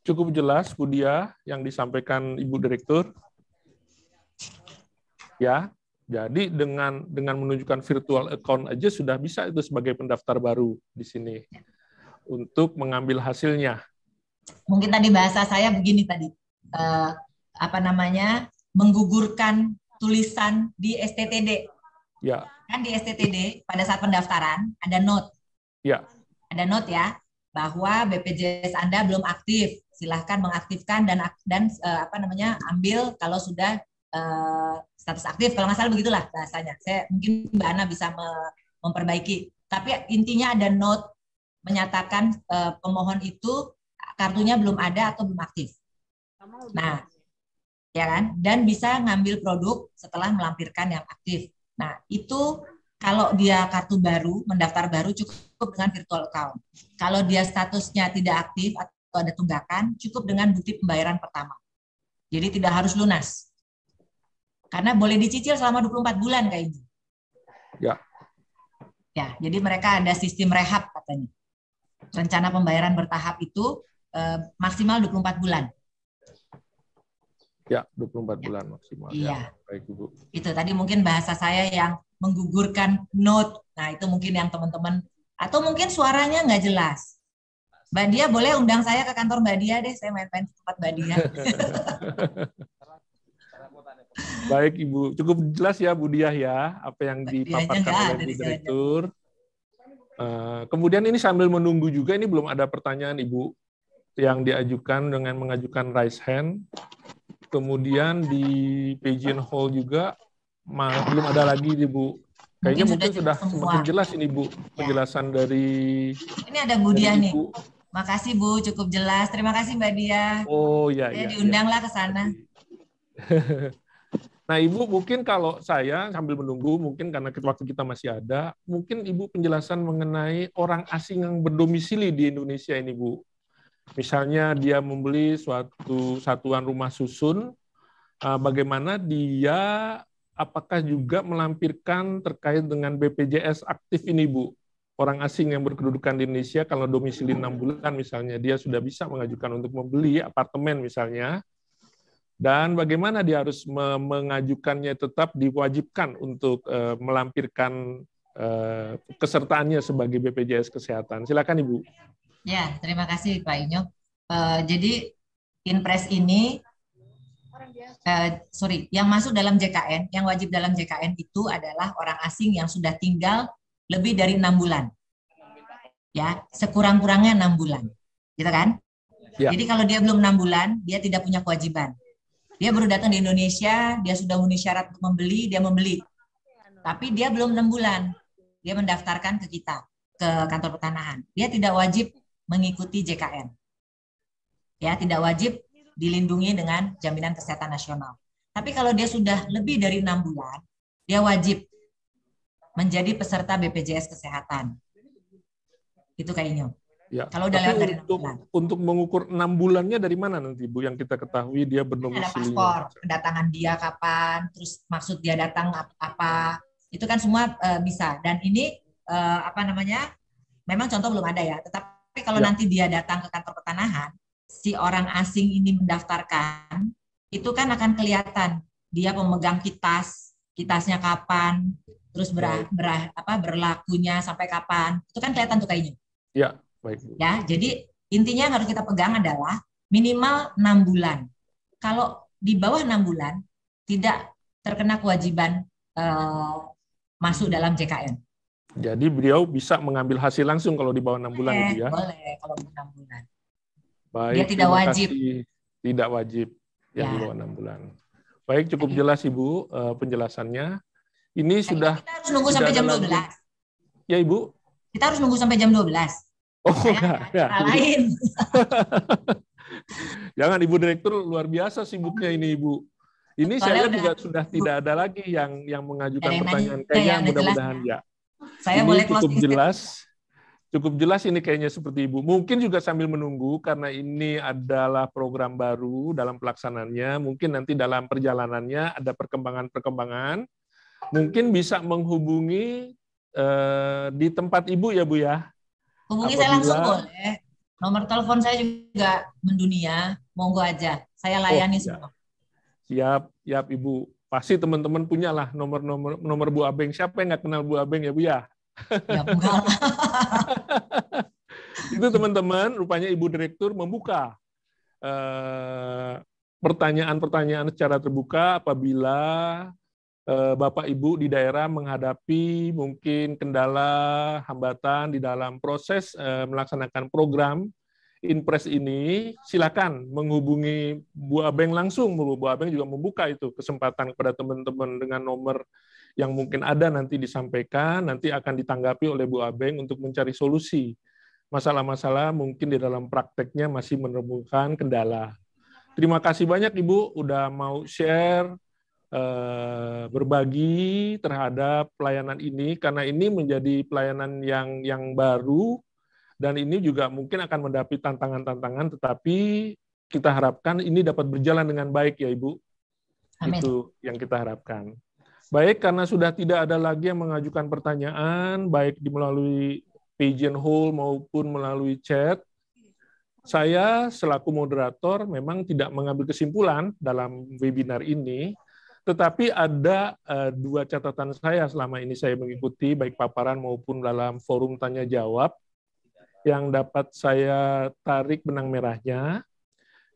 Cukup jelas, Bu Dia, yang disampaikan Ibu Direktur. Ya, jadi dengan menunjukkan virtual account aja sudah bisa itu sebagai pendaftar baru di sini untuk mengambil hasilnya. Mungkin tadi bahasa saya begini tadi, menggugurkan tulisan di STTD. Ya. Kan di STTD pada saat pendaftaran ada note. Ya. Ada note ya bahwa BPJS Anda belum aktif. Silahkan mengaktifkan dan ambil kalau sudah status aktif, kalau nggak salah begitulah bahasanya. Mungkin Mbak Ana bisa memperbaiki. Tapi intinya ada note menyatakan pemohon itu kartunya belum ada atau belum aktif. Nah, ya kan? Dan bisa ngambil produk setelah melampirkan yang aktif. Nah, itu kalau dia kartu baru, mendaftar baru cukup dengan virtual account. Kalau dia statusnya tidak aktif atau ada tunggakan, cukup dengan bukti pembayaran pertama. Jadi tidak harus lunas. Karena boleh dicicil selama 24 bulan kayak gitu. Ya. Ya, jadi mereka ada sistem rehab katanya. Rencana pembayaran bertahap itu maksimal 24 bulan. Ya, 24 bulan maksimal. Iya. Ya. Baik, Ibu. Itu tadi mungkin bahasa saya yang menggugurkan note. Nah, itu mungkin yang teman-teman, atau mungkin suaranya nggak jelas. Mbak Dia boleh undang saya ke kantor Mbak Dia deh, saya main-main ke tempat Mbak Dia. Baik, Ibu. Cukup jelas ya, Bu Diah ya, apa yang dipaparkan oleh Bu Direktur. Kemudian ini sambil menunggu juga, ini belum ada pertanyaan, Ibu, yang diajukan dengan mengajukan raise hand. Kemudian di Pigeon Hall juga belum ada lagi, Ibu. Kayaknya mungkin sudah semakin jelas ini, Bu, penjelasan dari... Ini ada Bu Diah nih. Makasih, Bu, cukup jelas. Terima kasih, Mbak Dia. Oh, iya, iya. Diundanglah ke sana. Nah, Ibu, mungkin kalau saya sambil menunggu, mungkin karena waktu kita masih ada, mungkin Ibu penjelasan mengenai orang asing yang berdomisili di Indonesia ini, Bu. Misalnya dia membeli suatu satuan rumah susun, bagaimana dia, apakah juga melampirkan terkait dengan BPJS aktif ini, Bu? Orang asing yang berkedudukan di Indonesia, kalau domisili 6 bulan misalnya, dia sudah bisa mengajukan untuk membeli apartemen misalnya, dan bagaimana dia harus mengajukannya, tetap diwajibkan untuk melampirkan kesertaannya sebagai BPJS Kesehatan. Silakan, Ibu. Ya, terima kasih Pak Inyo. Jadi Inpres ini, yang masuk dalam JKN, yang wajib dalam JKN itu adalah orang asing yang sudah tinggal lebih dari 6 bulan. Ya, sekurang-kurangnya 6 bulan. Gitu kan? Ya. Jadi kalau dia belum 6 bulan, dia tidak punya kewajiban. Dia baru datang di Indonesia, dia sudah memenuhi syarat untuk membeli, dia membeli. Tapi dia belum 6 bulan. Dia mendaftarkan ke kita, ke kantor pertanahan. Dia tidak wajib mengikuti JKN. Ya, tidak wajib dilindungi dengan jaminan kesehatan nasional. Tapi kalau dia sudah lebih dari 6 bulan, dia wajib menjadi peserta BPJS Kesehatan. Itu kayaknya. Ya, kalau udah lewat dari 6 bulan. Untuk mengukur 6 bulannya dari mana nanti, Bu, yang kita ketahui dia berdomisili? Ada paspor, kedatangan dia kapan, terus maksud dia datang apa, itu kan semua bisa. Dan ini memang contoh belum ada ya, tetapi kalau nanti dia datang ke kantor pertanahan, si orang asing ini mendaftarkan, itu kan akan kelihatan dia pemegang kitasnya kapan, terus berlakunya sampai kapan, itu kan kelihatan tuh kayaknya. Ya. Baik. Ya, jadi intinya yang harus kita pegang adalah minimal 6 bulan. Kalau di bawah 6 bulan tidak terkena kewajiban masuk dalam JKN. Jadi beliau bisa mengambil hasil langsung kalau di bawah 6 bulan itu ya? Boleh, kalau 6 bulan. Baik, dia tidak wajib. Tidak wajib yang di bawah 6 bulan. Baik, cukup jelas Ibu penjelasannya. Ini sudah... Kita harus nunggu sampai jam 12. Ya, Ibu? Kita harus nunggu sampai jam 12. Oh, ya. Lain. Jangan, Ibu Direktur luar biasa sibuknya ini, Ibu. Ini saya juga sudah tidak ada lagi yang mengajukan pertanyaan. Kayaknya mudah-mudahan ya. Saya ini boleh cukup jelas. Cukup jelas ini kayaknya seperti Ibu. Mungkin juga sambil menunggu karena ini adalah program baru dalam pelaksanaannya. Mungkin nanti dalam perjalanannya ada perkembangan-perkembangan. Mungkin bisa menghubungi di tempat Ibu ya, Bu ya. Hubungi saya langsung boleh. Nomor telepon saya juga mendunia. Monggo aja. Saya layani semua. Siap, Ibu. Pasti teman-teman punya lah nomor Bu Abeng. Siapa yang nggak kenal Bu Abeng ya, Bu ya? Ya, enggak. Itu teman-teman, rupanya Ibu Direktur membuka pertanyaan-pertanyaan secara terbuka apabila Bapak Ibu di daerah menghadapi mungkin kendala, hambatan di dalam proses melaksanakan program Inpres ini, silakan menghubungi Bu Abeng langsung. Bu Abeng juga membuka itu kesempatan kepada teman-teman dengan nomor yang mungkin ada nanti disampaikan, nanti akan ditanggapi oleh Bu Abeng untuk mencari solusi. Masalah-masalah mungkin di dalam prakteknya masih menemukan kendala. Terima kasih banyak Ibu udah mau share, berbagi terhadap pelayanan ini, karena ini menjadi pelayanan yang baru, dan ini juga mungkin akan menghadapi tantangan-tantangan, tetapi kita harapkan ini dapat berjalan dengan baik ya Ibu. Amin. Itu yang kita harapkan. Baik, karena sudah tidak ada lagi yang mengajukan pertanyaan, baik melalui Pigeon Hole maupun melalui chat, Saya selaku moderator memang tidak mengambil kesimpulan dalam webinar ini, tetapi ada dua catatan saya selama ini saya mengikuti baik paparan maupun dalam forum tanya jawab yang dapat saya tarik benang merahnya.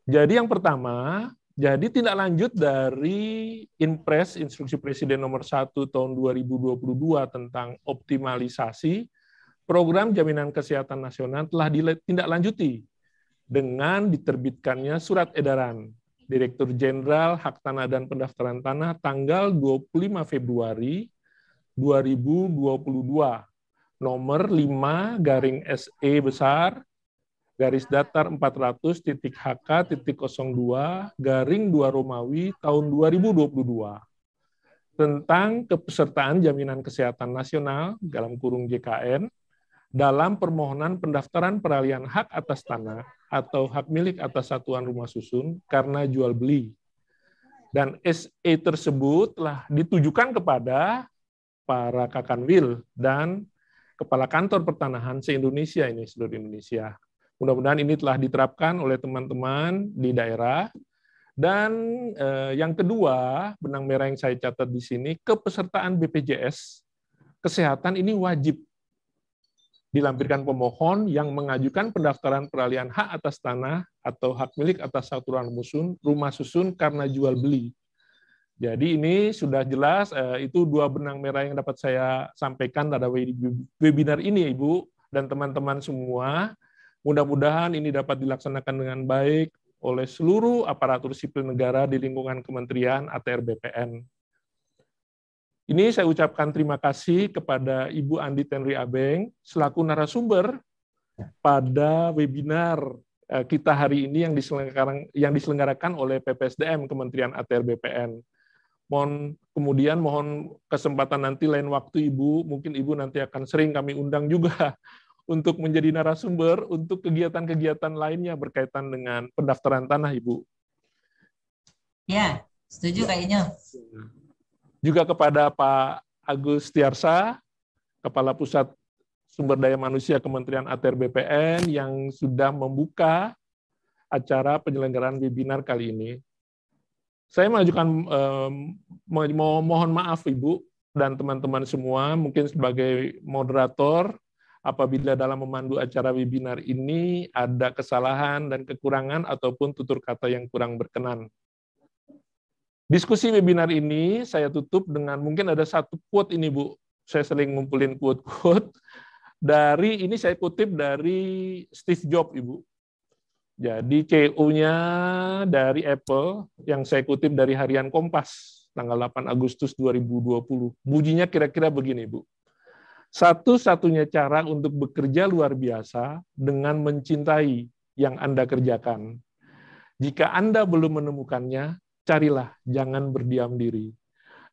Jadi yang pertama, jadi tindak lanjut dari Inpres Instruksi Presiden nomor 1 tahun 2022 tentang optimalisasi program jaminan kesehatan nasional telah ditindaklanjuti dengan diterbitkannya surat edaran Direktur Jenderal Hak Tanah dan Pendaftaran Tanah tanggal 25 Februari 2022 nomor 5/SE besar garis datar 400.HK.02/2 Romawi tahun 2022 tentang kepesertaan jaminan kesehatan nasional dalam kurung JKN dalam permohonan pendaftaran peralihan hak atas tanah atau hak milik atas satuan rumah susun karena jual beli. Dan SE tersebut telah ditujukan kepada para Kakanwil dan Kepala Kantor Pertanahan se-Indonesia ini, seluruh Indonesia. Mudah-mudahan ini telah diterapkan oleh teman-teman di daerah. Dan yang kedua, benang merah yang saya catat di sini, kepesertaan BPJS Kesehatan ini wajib dilampirkan pemohon yang mengajukan pendaftaran peralihan hak atas tanah atau hak milik atas satuan rumah susun karena jual beli. Jadi ini sudah jelas, itu dua benang merah yang dapat saya sampaikan pada webinar ini, Ibu dan teman-teman semua. Mudah-mudahan ini dapat dilaksanakan dengan baik oleh seluruh aparatur sipil negara di lingkungan Kementerian ATR BPN. Ini saya ucapkan terima kasih kepada Ibu Andi Tenri Abeng selaku narasumber pada webinar kita hari ini yang diselenggarakan oleh PPSDM Kementerian ATR BPN. Mohon kesempatan nanti lain waktu Ibu, mungkin Ibu nanti akan sering kami undang juga untuk menjadi narasumber untuk kegiatan-kegiatan lainnya berkaitan dengan pendaftaran tanah, Ibu. Ya, setuju kayaknya. Juga kepada Pak Agus Tiarsa, Kepala Pusat Sumber Daya Manusia Kementerian ATR BPN yang sudah membuka acara penyelenggaraan webinar kali ini. Saya mohon maaf Ibu dan teman-teman semua, mungkin sebagai moderator, apabila dalam memandu acara webinar ini ada kesalahan dan kekurangan ataupun tutur kata yang kurang berkenan. Diskusi webinar ini saya tutup dengan mungkin ada satu quote ini, Bu. Saya sering ngumpulin quote-quote. Ini saya kutip dari Steve Jobs, Ibu. Jadi CEO-nya dari Apple yang saya kutip dari Harian Kompas tanggal 8 Agustus 2020. Bunyinya kira-kira begini, Bu. Satu-satunya cara untuk bekerja luar biasa dengan mencintai yang Anda kerjakan. Jika Anda belum menemukannya, carilah, jangan berdiam diri.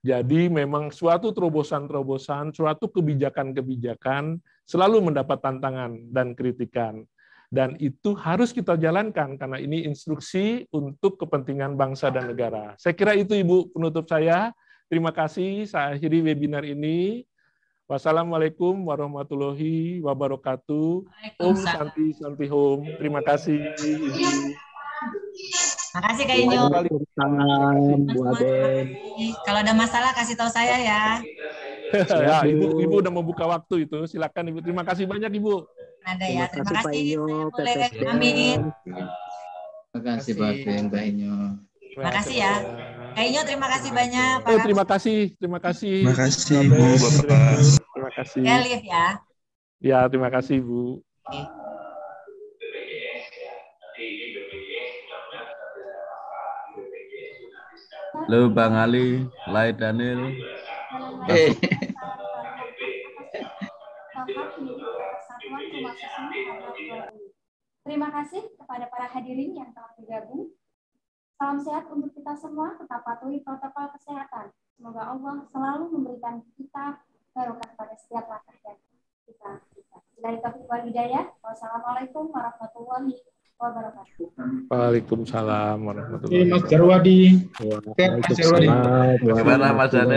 Jadi memang suatu terobosan-terobosan, suatu kebijakan-kebijakan selalu mendapat tantangan dan kritikan. Dan itu harus kita jalankan karena ini instruksi untuk kepentingan bangsa dan negara. Saya kira itu Ibu penutup saya. Terima kasih, saya akhiri webinar ini. Wassalamualaikum warahmatullahi wabarakatuh. Om Santi Santi Hom. Terima kasih Ibu. Makasih Kak Inyo. Kalau ada masalah kasih tahu saya ya. Ya, Ibu udah membuka waktu itu. Silakan Ibu. Terima kasih banyak Ibu. Ada ya. Terima kasih. Boleh Terima Amin. kasih Pak Inyo. Terima kasih ya. Kak Inyo terima kasih banyak. Terima kasih. Terima kasih. Terima kasih Ibu Bapak. Terima kasih. Ya, Liv ya. Ya, terima kasih Bu. Oke. Halo Bang Ali, Lai Daniel. Terima kasih kepada para hadirin yang telah bergabung. Salam sehat untuk kita semua, tetap patuhi protokol kesehatan. Semoga Allah selalu memberikan kita barokah pada setiap langkah dan kita. Dari taufiq wal hidayah. Wassalamualaikum warahmatullahi wabarakatuh. Waalaikumsalam warahmatullahi wabarakatuh. Mas Jarwadi. Bagaimana Mas Daniel?